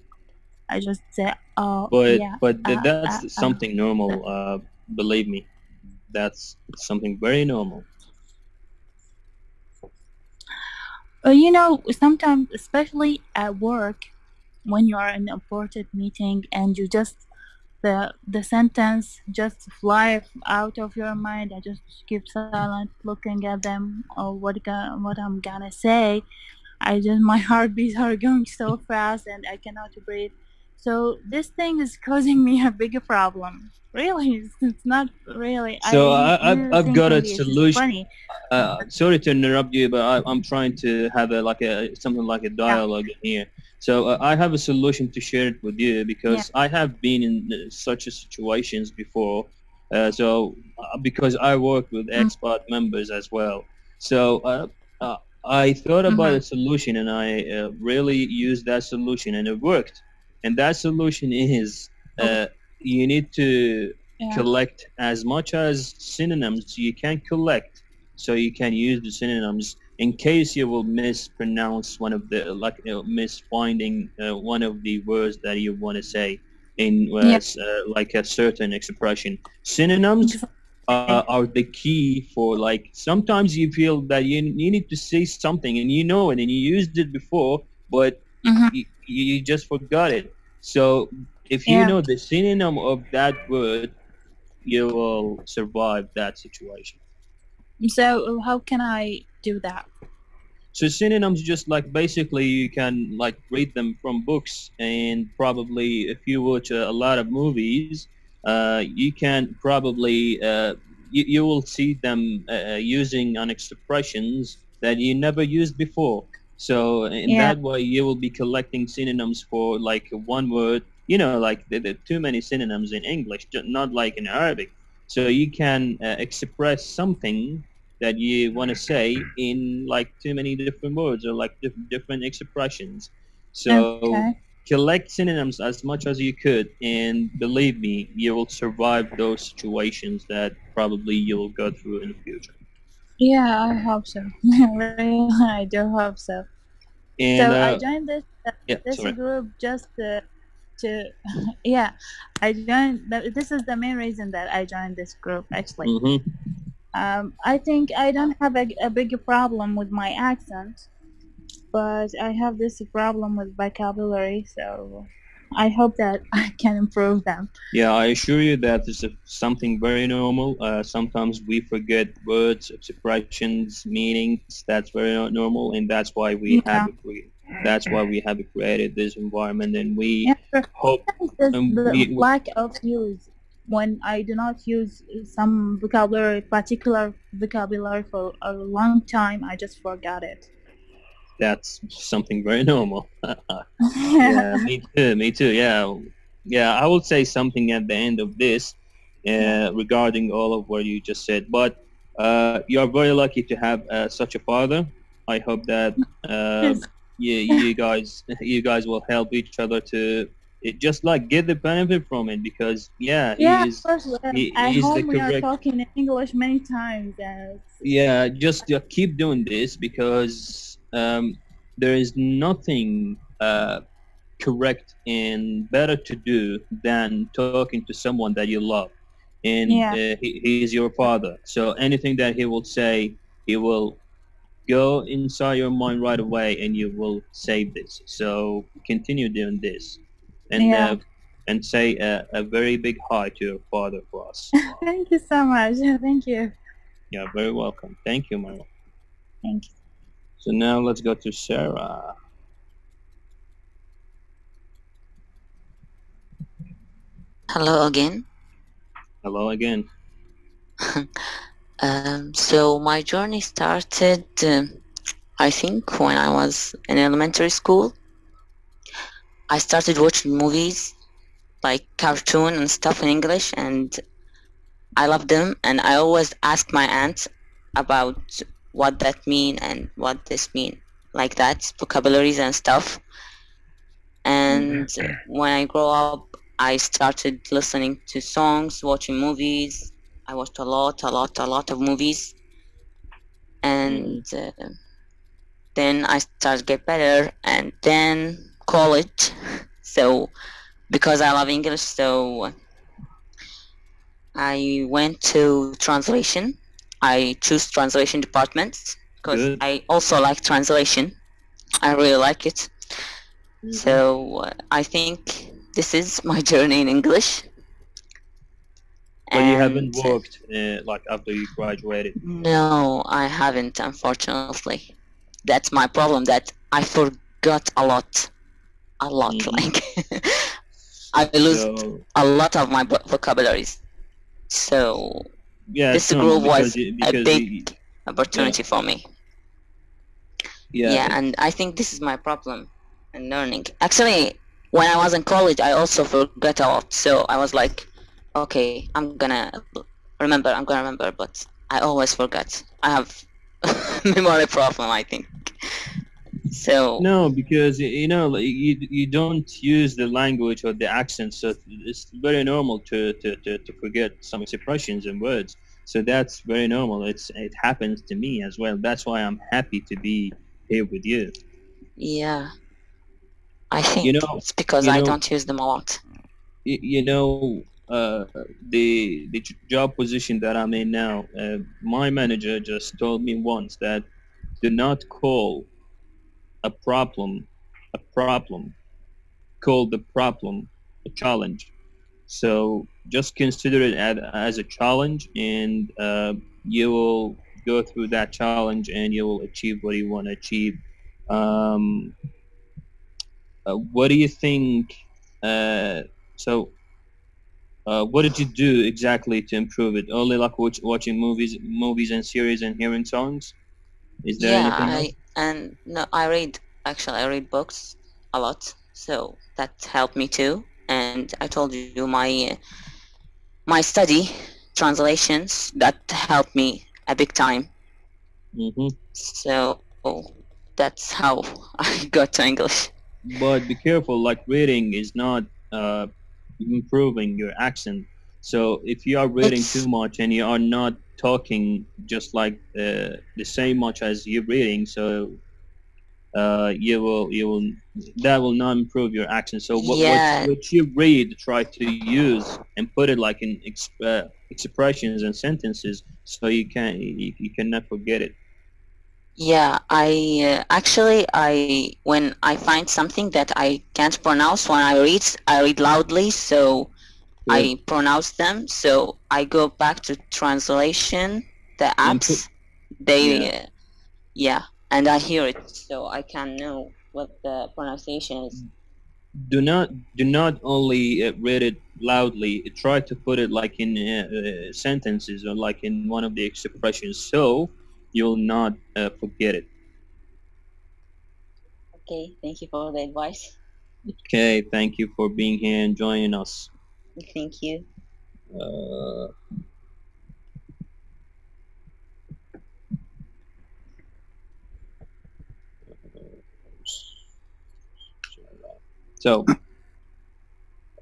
I just say, "Oh, yeah." But that's something normal. Believe me, that's something very normal. You know, sometimes, especially at work, when you are in an important meeting and you just the sentence just fly out of your mind. I just keep silent, looking at them or what I'm gonna say. My heartbeats are going so fast and I cannot breathe. So this thing is causing me a bigger problem. Really, it's not really. So I've got a It's solution. funny. Sorry to interrupt you, but I'm trying to have something like a dialogue in here. So I have a solution to share it with you because I have been in such a situations before. Because I work with expat members as well. So I thought about a solution and I really used that solution and it worked. And that solution is you need to collect as much as synonyms you can collect, so you can use the synonyms in case you will mispronounce one of the misfinding one of the words that you want to say in like a certain expression. Synonyms are the key for, like, sometimes you feel that you need to say something and you know it and you used it before, but you just forgot it. So if you know the synonym of that word, you will survive that situation. So how can I do that? So synonyms, just like basically you can like read them from books, and probably if you watch a lot of movies, you can probably you will see them using on expressions that you never used before. So in that way, you will be collecting synonyms for like one word. You know, like there are too many synonyms in English, not like in Arabic. So you can express something that you want to say in like too many different words or like different expressions. So collect synonyms as much as you could, and believe me, you will survive those situations that probably you will go through in the future. Yeah, I hope so. I do hope so. And so I joined this group just to I joined. This is the main reason that I joined this group, actually. I think I don't have a big problem with my accent, but I have this problem with vocabulary, so I hope that I can improve them. Yeah, I assure you that this is something very normal. Sometimes we forget words, expressions, meanings. That's very normal, and that's why we have created this environment, and we hope. The lack of use. When I do not use some particular vocabulary for a long time, I just forgot it. That's something very normal. Yeah, me too. Yeah. I will say something at the end of this regarding all of what you just said. But you are very lucky to have such a father. I hope that you guys will help each other to just like get the benefit from it, because he's the we are correct. talking in English many times. Yeah, just keep doing this, because there is nothing correct and better to do than talking to someone that you love, and he is your father. So anything that he will say, he will go inside your mind right away, and you will save this. So continue doing this, and and say a very big hi to your father for us. Thank you so much. Thank you. You're very welcome. Thank you, Marwa. Thank you. So now let's go to Sarah. Hello again. Hello again. So my journey started, I think, when I was in elementary school. I started watching movies like cartoon and stuff in English, and I loved them. And I always asked my aunt about what that mean and what this mean, like that, vocabularies and stuff. And when I grow up, I started listening to songs, watching movies. I watched a lot of movies. And then I started to get better, and then college. So because I love English, so I went to translation. I choose translation department because Good. I also like translation. I really like it. So I think this is my journey in English. But you haven't And, worked like after you graduated. No, I haven't, unfortunately. That's my problem, that I forgot a lot. Like I lose So a lot of my vocabularies. So yeah, this it's normal group was a because big opportunity for me. yeah, And I think this is my problem in learning. Actually, when I was in college, I also forgot a lot. So I was like, okay, I'm gonna remember, but I always forget. I have memory problem, I think. So no, because you know like, you don't use the language or the accent, so it's very normal to forget some expressions and words. So that's very normal. It happens to me as well. That's why I'm happy to be here with you. yeah, I think You know, it's because you I know, don't use them a lot. you know, the job position that I'm in now. My manager just told me once that do not call a problem a problem. Call the problem a challenge. So just consider it as a challenge, and you will go through that challenge, and you will achieve what you want to achieve. Um, what do you think? Uh, so, what did you do exactly to improve it? Only like watching movies and series, and hearing songs. Is there Yeah, anything else? I read books a lot, so that helped me too. And I told you my study translations that helped me a big time. Mm-hmm. So that's how I got to English. But be careful, like reading is not improving your accent. So if you are reading It's too much and you are not talking just like the same much as you're reading, so you will that will not improve your accent. So yeah, what you read, try to use and put it like in expressions and sentences, so you cannot forget it. yeah. I when I find something that I can't pronounce when I read loudly, so Good. I pronounce them. So I go back to translation, the And put apps. They yeah. yeah, and I hear it, so I can know what the pronunciation is. Do not only read it loudly. Try to put it like in sentences or like in one of the expressions, so you'll not forget it. Okay, thank you for the advice. Okay, thank you for being here and joining us. Thank you. Uh, so,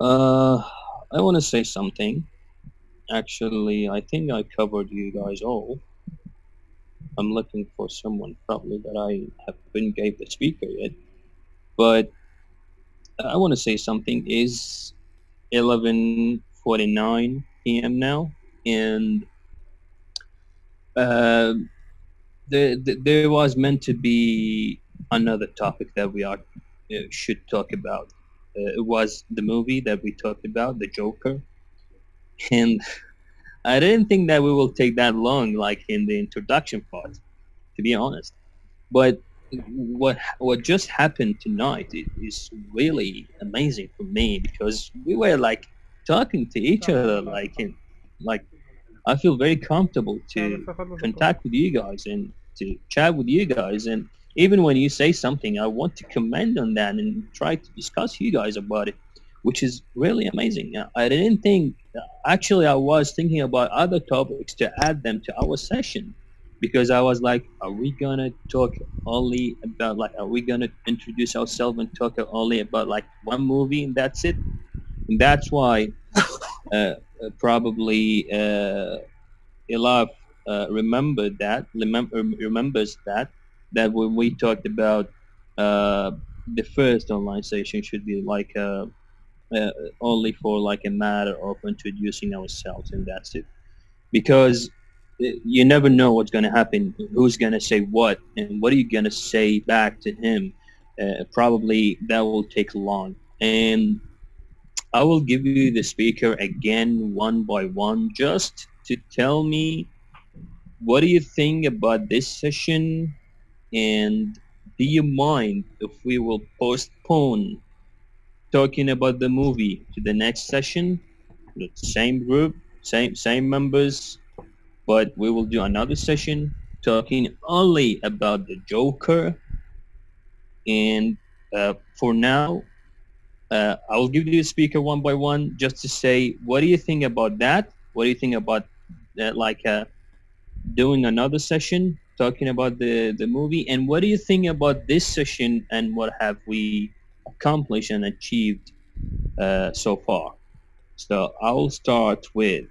I want to say something. Actually, I think I covered you guys all. I'm looking for someone probably that I haven't gave the speaker yet, but I want to say something. Is 11:49 p.m. now, and uh, there was meant to be another topic that we should talk about. it was the movie that we talked about, the Joker, and I didn't think that we will take that long, like in the introduction part, to be honest. But what just happened tonight is really amazing for me because we were like talking to each other, like I feel very comfortable to contact with you guys and to chat with you guys. And even when you say something, I want to comment on that and try to discuss you guys about it, which is really amazing. I didn't think, actually, I was thinking about other topics to add them to our session because I was like, are we going to talk only about, like, are we going to introduce ourselves and talk only about like one movie and that's it? And that's why probably Ilaf remembers that when we talked about the first online session should be like uh, only for like a matter of introducing ourselves and that's it, because you never know what's going to happen, who's going to say what, and what are you going to say back to him. Probably that will take long, and I will give you the speaker again one by one just to tell me what do you think about this session, and do you mind if we will postpone talking about the movie to the next session? The same group, same members, but we will do another session talking only about the Joker. And for now, I will give you a speaker one by one just to say, what do you think about that? What do you think about doing another session talking about the movie? And what do you think about this session and what have we accomplished and achieved so far? So I will start with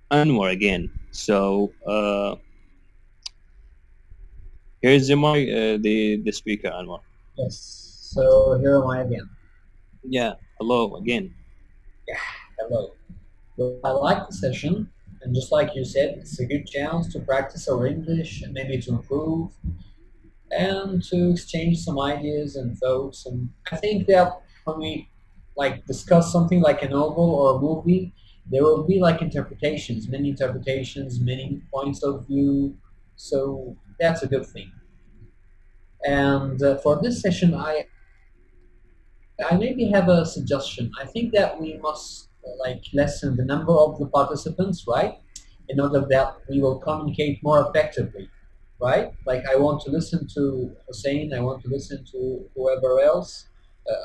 Anwar again. So here's the speaker, Anwar. Yes. So here am I again. Yeah. Hello again. Yeah. Hello. Well, I like the session, and just like you said, it's a good chance to practice our English and maybe to improve and to exchange some ideas and thoughts. And I think that when we like discuss something like a novel or a movie, there will be like many interpretations, many points of view. So that's a good thing. And for this session, I maybe have a suggestion. I think that we must like lessen the number of the participants, right? In order that we will communicate more effectively, right? Like I want to listen to Hussein, I want to listen to whoever else,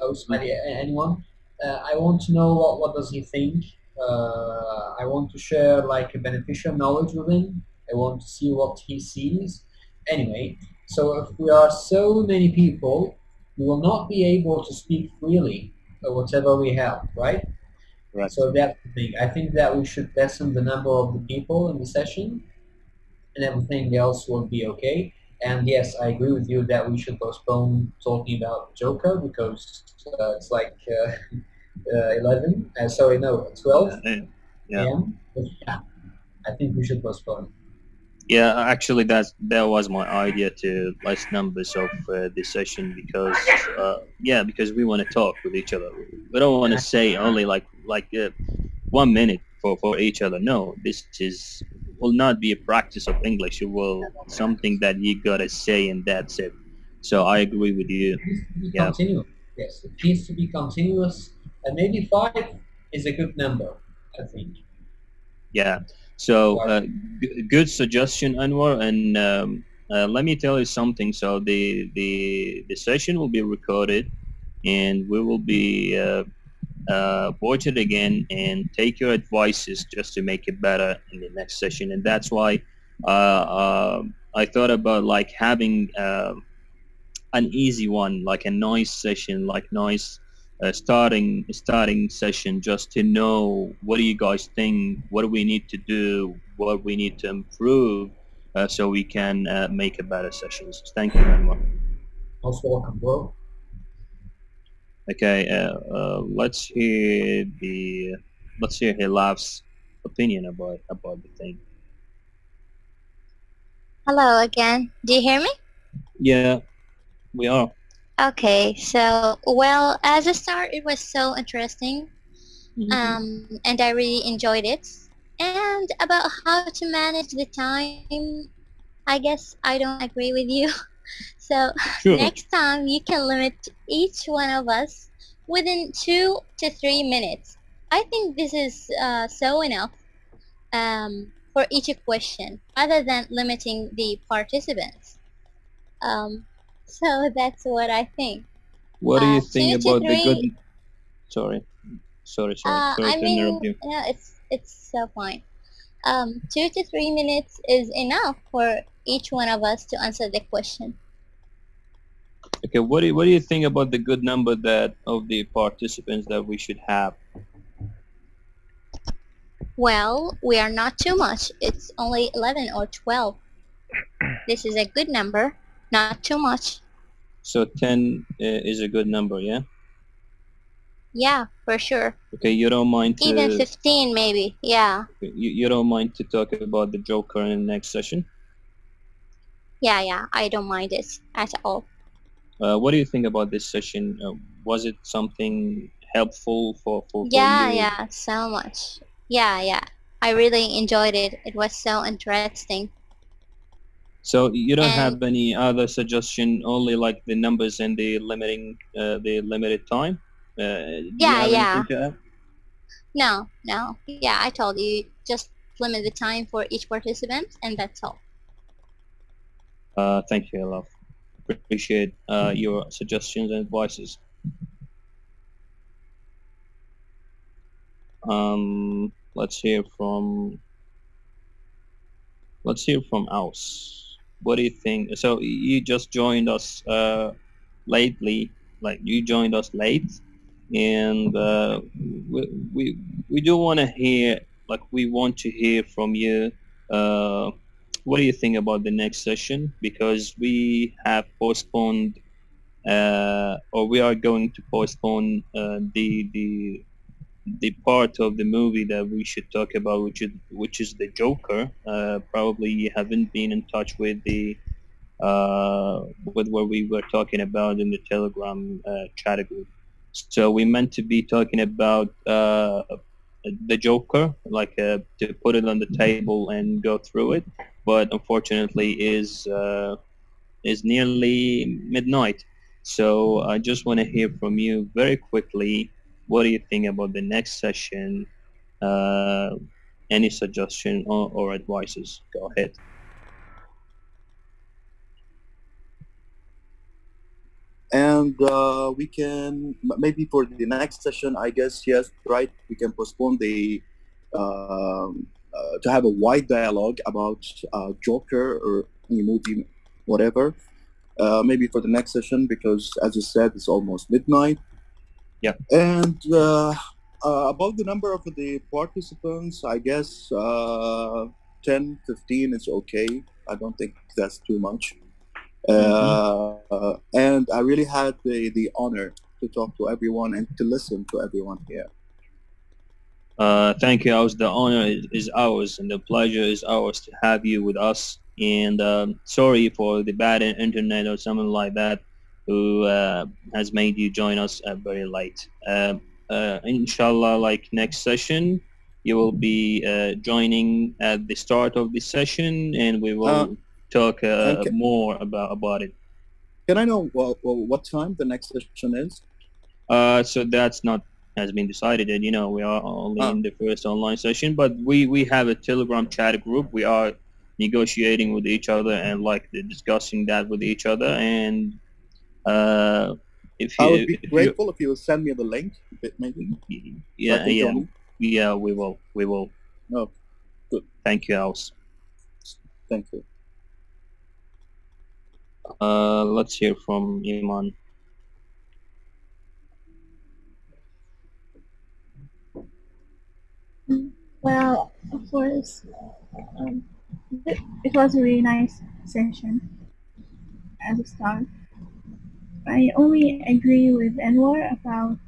Osmani, anyone. I want to know what does he think. I want to share like a beneficial knowledge with him. I want to see what he sees. Anyway, so if we are so many people, we will not be able to speak freely or whatever we have, right? Right. So that's the thing. I think that we should lessen the number of the people in the session and everything else will be okay. And yes, I agree with you that we should postpone talking about Joker because it's like 11, sorry, no, 12 Yeah. a.m. Yeah, I think we should postpone. Yeah, actually, that was my idea to less numbers of the session because because we want to talk with each other. We don't want to say only like 1 minute for each other. No, this will not be a practice of English. It will something that you gotta say and that's it. So I agree with you. It needs to be Yeah. continuous. Yes, it needs to be continuous, and maybe 5 is a good number, I think. Yeah. So good suggestion, Anwar. And let me tell you something. So the session will be recorded, and we will be watch it again and take your advices just to make it better in the next session. And that's why I thought about like having an easy one, like a nice session, like nice starting session, just to know what do you guys think, what do we need to do, what we need to improve, so we can make a better sessions. Thank you, Anwar. Most welcome, bro. Okay, let's hear Hilaf's opinion about the thing. Hello again. Do you hear me? Yeah, we are. Okay, so, well, as a start, it was so interesting, and I really enjoyed it. And about how to manage the time, I guess I don't agree with you. So Sure. next time you can limit each one of us within 2 to 3 minutes. I think this is so enough for each question, rather than limiting the participants. Um, so that's what I think. What do you 2 think to about the good? 3. Sorry, sorry I to mean, interrupt you. no, it's so fine. 2 to 3 minutes is enough for each one of us to answer the question. Okay, what do you think about the good number that of the participants that we should have? Well, we are not too much. It's only 11 or 12. This is a good number, not too much. So 10 is a good number, yeah? Yeah, for sure. Okay, you don't mind Even to 15 maybe, yeah. you don't mind to talk about the Joker in the next session? Yeah, I don't mind it at all. What do you think about this session? Was it something helpful for you? Yeah, so much. Yeah. I really enjoyed it. It was so interesting. So you don't And have any other suggestion, only like the numbers and the limited time? Do you have yeah. anything to add? No. Yeah, I told you, just limit the time for each participant, and that's all. Thank you, love. Appreciate your suggestions and advices. Let's hear from Aus. What do you think? So you just joined us lately, like you joined us late, and we do want to hear, like we want to hear from you. Uh, what do you think about the next session? Because we have postponed, or we are going to postpone the part of the movie that we should talk about, which is the Joker. Probably you haven't been in touch with the with what we were talking about in the Telegram chat group. So we meant to be talking about the Joker, like to put it on the table and go through it, but unfortunately is nearly midnight. So I just want to hear from you very quickly. What do you think about the next session? Uh, any suggestion or advices? Go ahead. And we can maybe for the next session, I guess, yes, right, we can postpone the to have a wide dialogue about Joker or any movie, whatever. Maybe for the next session, because as you said, it's almost midnight. Yeah. And about the number of the participants, I guess 10, 15 is okay. I don't think that's too much. And I really had the honor to talk to everyone and to listen to everyone here. Thank you. The honor is ours, and the pleasure is ours to have you with us. And sorry for the bad internet or something like that, who has made you join us very late. Inshallah, like next session, you will be joining at the start of the session, and we will talk more about it. Can I know what time the next session is? So that's not has been decided, and we are only in the first online session, but we have a Telegram chat group. We are negotiating with each other and like discussing that with each other. And if you, I would be grateful if you would send me the link, maybe. Yeah, we will. Oh, good. Thank you, House. Thank you. Let's hear from Iman. Well, of course, it was a really nice session as a start. I only agree with Anwar about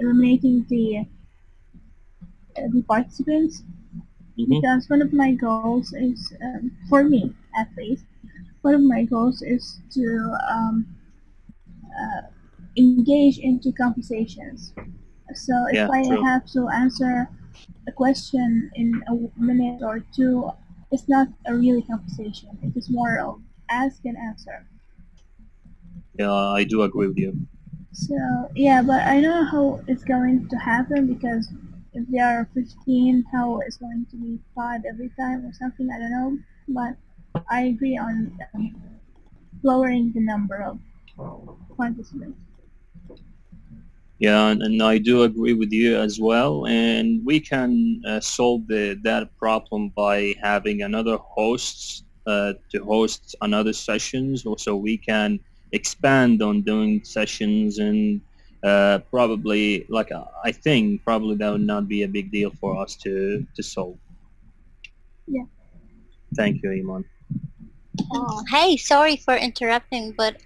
eliminating the participants, because one of my goals is, for me at least, one of my goals is to engage into conversations. So if Yeah, I true. have to answer a question in a minute or two, it's not a really conversation. It is more of ask and answer. Yeah, I do agree with you. So yeah, but I don't know how it's going to happen, because if there are 15, how it's going to be 5 every time or something, I don't know. But I agree on lowering the number of participants. Yeah, and I do agree with you as well. And we can solve that problem by having another hosts to host another sessions, so we can expand on doing sessions, and probably, like, I think probably that would not be a big deal for us to solve. Yeah. Thank you, Iman. Oh, hey, sorry for interrupting, but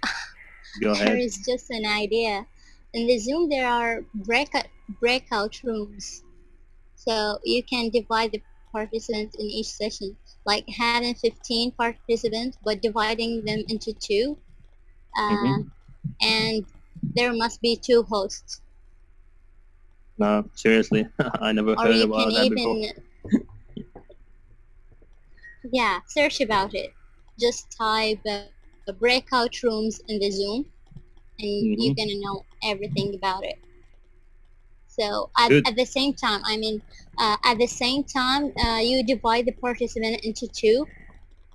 Go there ahead. is just an idea. In the Zoom, there are breakout rooms, so you can divide the participants in each session, like having 15 participants, but dividing them into two, Mm-hmm. and there must be 2 hosts. No, seriously, I never Or heard you can about that before. even, yeah, search about it. Just type breakout rooms in the Zoom, and you're Mm-hmm. gonna know everything about it. So Good. at the same time, you divide the participant into 2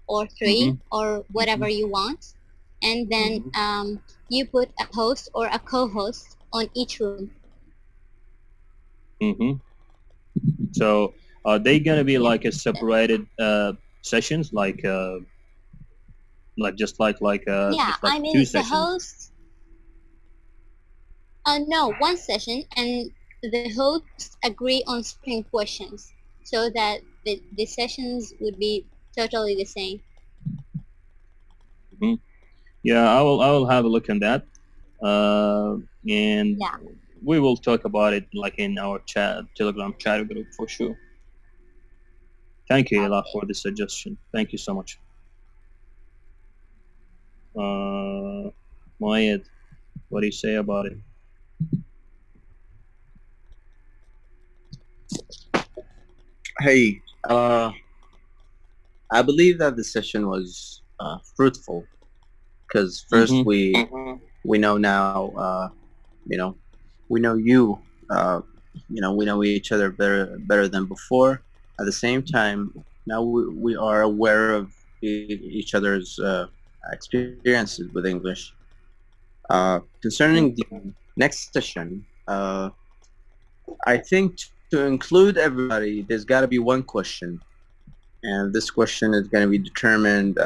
or 3 Mm-hmm. or whatever you want, and then Mm-hmm. you put a host or a co-host on each room. Mm-hmm. So are they gonna be like a Yeah. separated sessions, like just like Yeah, just like I 2 mean the sessions? host. No, 1 session, and the hosts agree on certain questions so that the sessions would be totally the same. Mm-hmm. Yeah, I will have a look on that, and Yeah. we will talk about it like in our Telegram chat group for sure. Thank you, Ella, Okay. for the suggestion. Thank you so much. Moyed, what do you say about it? Hey, I believe that the session was fruitful because first Mm-hmm. we know now, you know, we know you, we know each other better than before. At the same time, now we are aware of each other's experiences with English. Concerning the next session, I think to include everybody, there's got to be one question, and this question is going to be determined,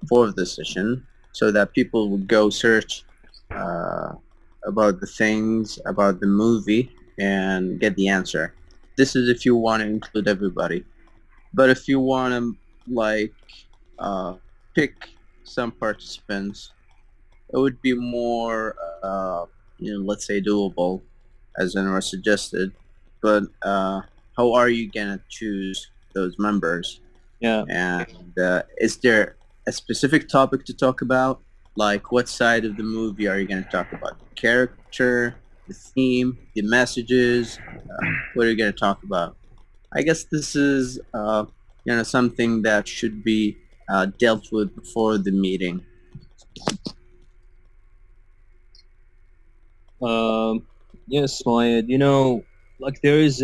before the session, so that people will go search about the things about the movie and get the answer. This is if you want to include everybody, but if you want to uh, pick some participants, it would be more, let's say doable, as Anwar suggested. But how are you gonna choose those members? Yeah. And is there a specific topic to talk about? Like, what side of the movie are you going to talk about? The character, the theme, the messages? What are you going to talk about? I guess this is, something that should be dealt with before the meeting. Yes, Moyed. Like there is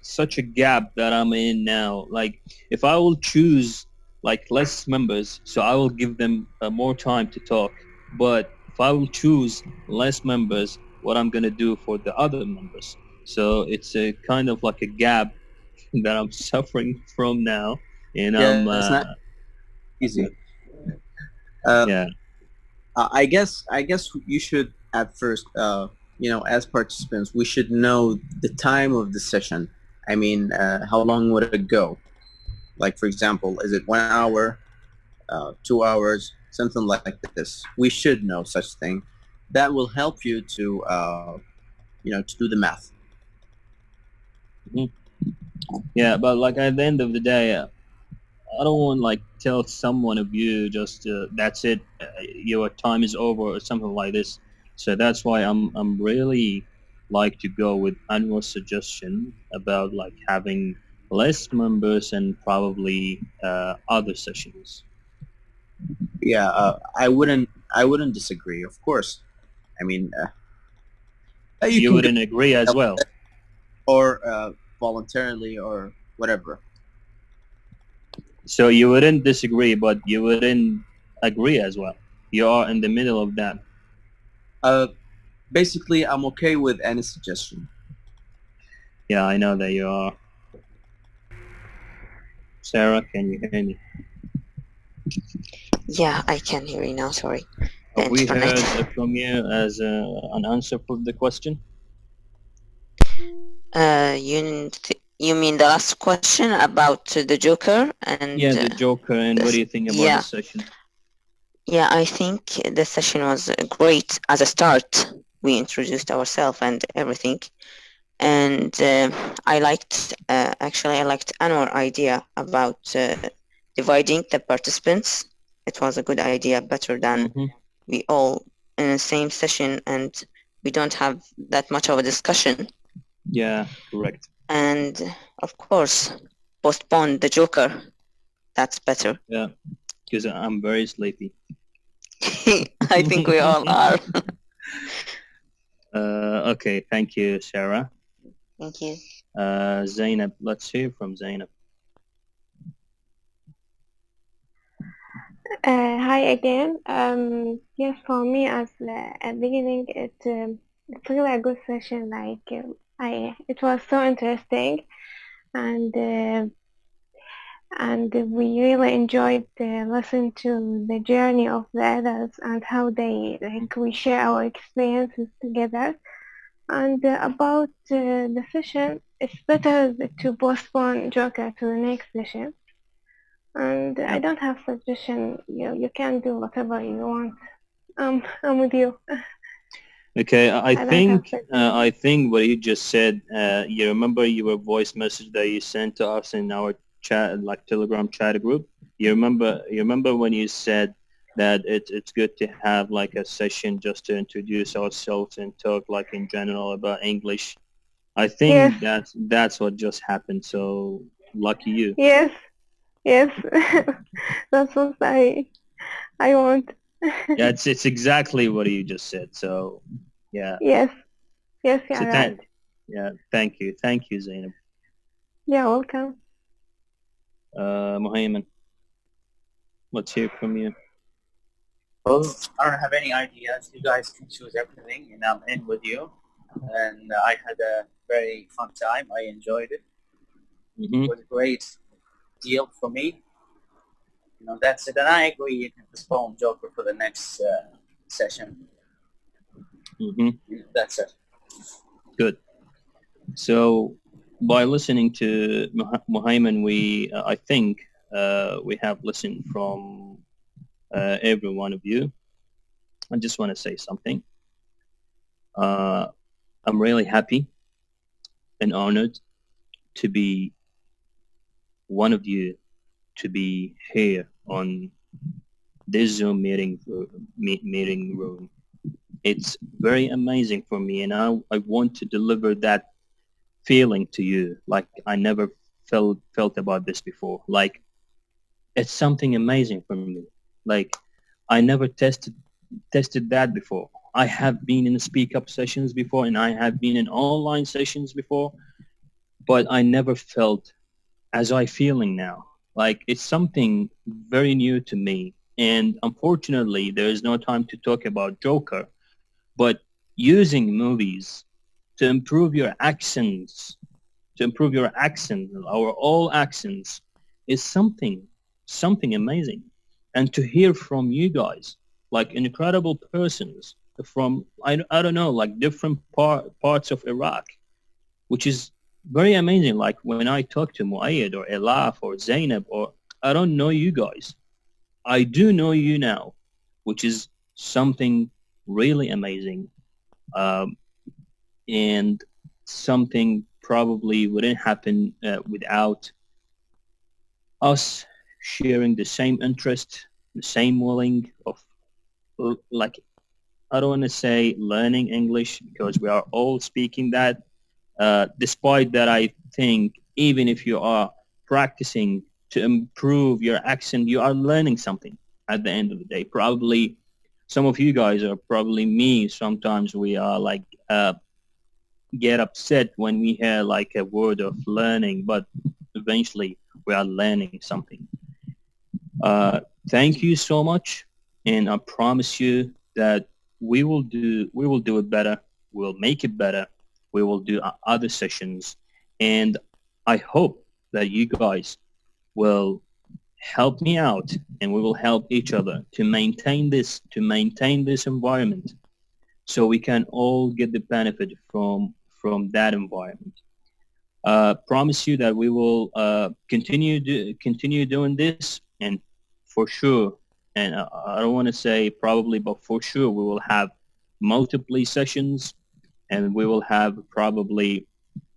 such a gap that I'm in now. Like if I will choose like less members, so I will give them more time to talk. But if I will choose less members, what I'm gonna do for the other members? So it's a kind of like a gap that I'm suffering from now, and I'm Yeah, it's not easy. yeah. I guess you should at first, as participants, we should know the time of the session. I mean, how long would it go? Like, for example, is it 1 hour, 2 hours, something like this? We should know such thing. That will help you to do the math. Mhm. Yeah, but like at the end of the day, don't want like tell someone of you just that's it, your time is over or something like this. So that's why I'm really like to go with Anwar's suggestion about like having less members and probably other sessions. Yeah, I wouldn't disagree. Of course, I mean, You can wouldn't agree as well. or voluntarily or whatever. So you wouldn't disagree, but you wouldn't agree as well. You are in the middle of that. Basically, I'm okay with any suggestion. Yeah, I know that you are. Sarah, can you hear me? Yeah, I can hear you now. Sorry. The Have we internet. heard from you as an answer for the question? You mean the last question about the Joker and Yeah, the Joker, and what do you think about yeah. the session? Yeah, I think the session was great as a start. We introduced ourselves and everything, and I liked Anwar's idea about dividing the participants. It was a good idea, better than we all in the same session and we don't have that much of a discussion. Yeah, correct. And of course, postpone the Joker. That's better. Yeah, because I'm very sleepy. I think we all are. Okay, thank you, Sarah. Thank you. Zainab, let's hear from Zainab. Hi again. Yes, for me as a beginning, it's really a good session. Like it was so interesting, and we really enjoyed listening to the journey of the others and how they we share our experiences together. And about the session, it's better to postpone Joker to the next session. And I don't have suggestion. You can do whatever you want. I'm with you. Okay, I think think what you just said. You remember your voice message that you sent to us in our chat, like Telegram chat group. You remember when you said that it's good to have like a session just to introduce ourselves and talk like in general about English. I think that's what just happened. So lucky you. Yes, that's what I want. Yeah, it's exactly what you just said. So yeah. Yes, you're So right. thank you, Zainab. You're welcome. Muhayman, let's hear from you. Well, I don't have any ideas. You guys can choose everything, and I'm in with you. And I had a very fun time. I enjoyed it. It was a great deal for me. That's it. And I agree you can postpone Joker for the next session. That's it. Good. So by listening to Muhayman, I think we have listened from every one of you. I just want to say something. I'm really happy and honored to be one of you, to be here on this Zoom meeting room. It's very amazing for me, and I want to deliver that feeling to you like I never felt about this before. Like it's something amazing for me. Like I never tested that before. I have been in speak up sessions before, and I have been in online sessions before, but I never felt as I feeling now. Like it's something very new to me, and unfortunately there is no time to talk about Joker, but using movies to improve your accents, our all accents, is something amazing. And to hear from you guys, like incredible persons from, I don't know, like different parts of Iraq, which is very amazing. Like when I talk to Muayyad or Elaf or Zainab, or I don't know you guys, I do know you now, which is something really amazing. And something probably wouldn't happen without us sharing the same interest, the same willing of, like, I don't want to say learning English, because we are all speaking that. Despite that, I think even if you are practicing to improve your accent, you are learning something at the end of the day. Probably some of you guys, or probably me, sometimes we are like get upset when we hear like a word of learning, but eventually we are learning something. Thank you so much, and I promise you that we will do it better. We'll make it better. We will do other sessions, and I hope that you guys will help me out, and we will help each other to maintain this environment, so we can all get the benefit from that environment. Promise you that we will continue doing this, and for sure, and I don't want to say probably, but for sure, we will have multiple sessions, and we will have probably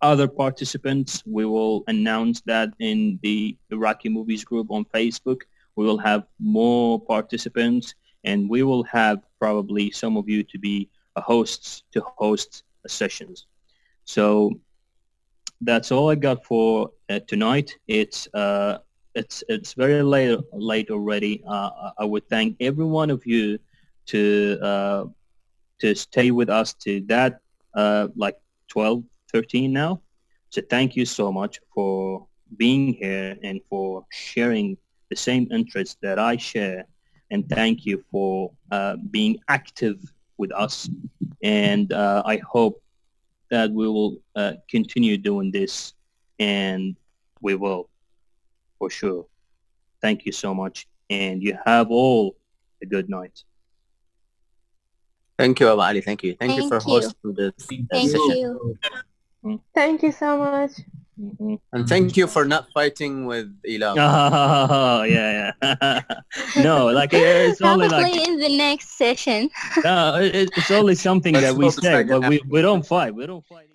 other participants. We will announce that in the Iraqi Movies group on Facebook. We will have more participants, and we will have probably some of you to be hosts to host sessions. So that's all I got for tonight. It's very late already. I would thank every one of you to stay with us to that like 12, 13 now. So thank you so much for being here and for sharing the same interests that I share. And thank you for being active with us. And I hope that we will continue doing this, and we will, for sure. Thank you so much, and you have all a good night. Thank you, Abu Ali. Thank you. Thank you Thank for you. hosting this Thank session. you. Thank you so much. And thank you for not fighting with Ila. Oh, yeah. No, like it's only Probably like in the next session. it's only something Let's that we hope it's say, not but gonna we don't fight. We don't fight.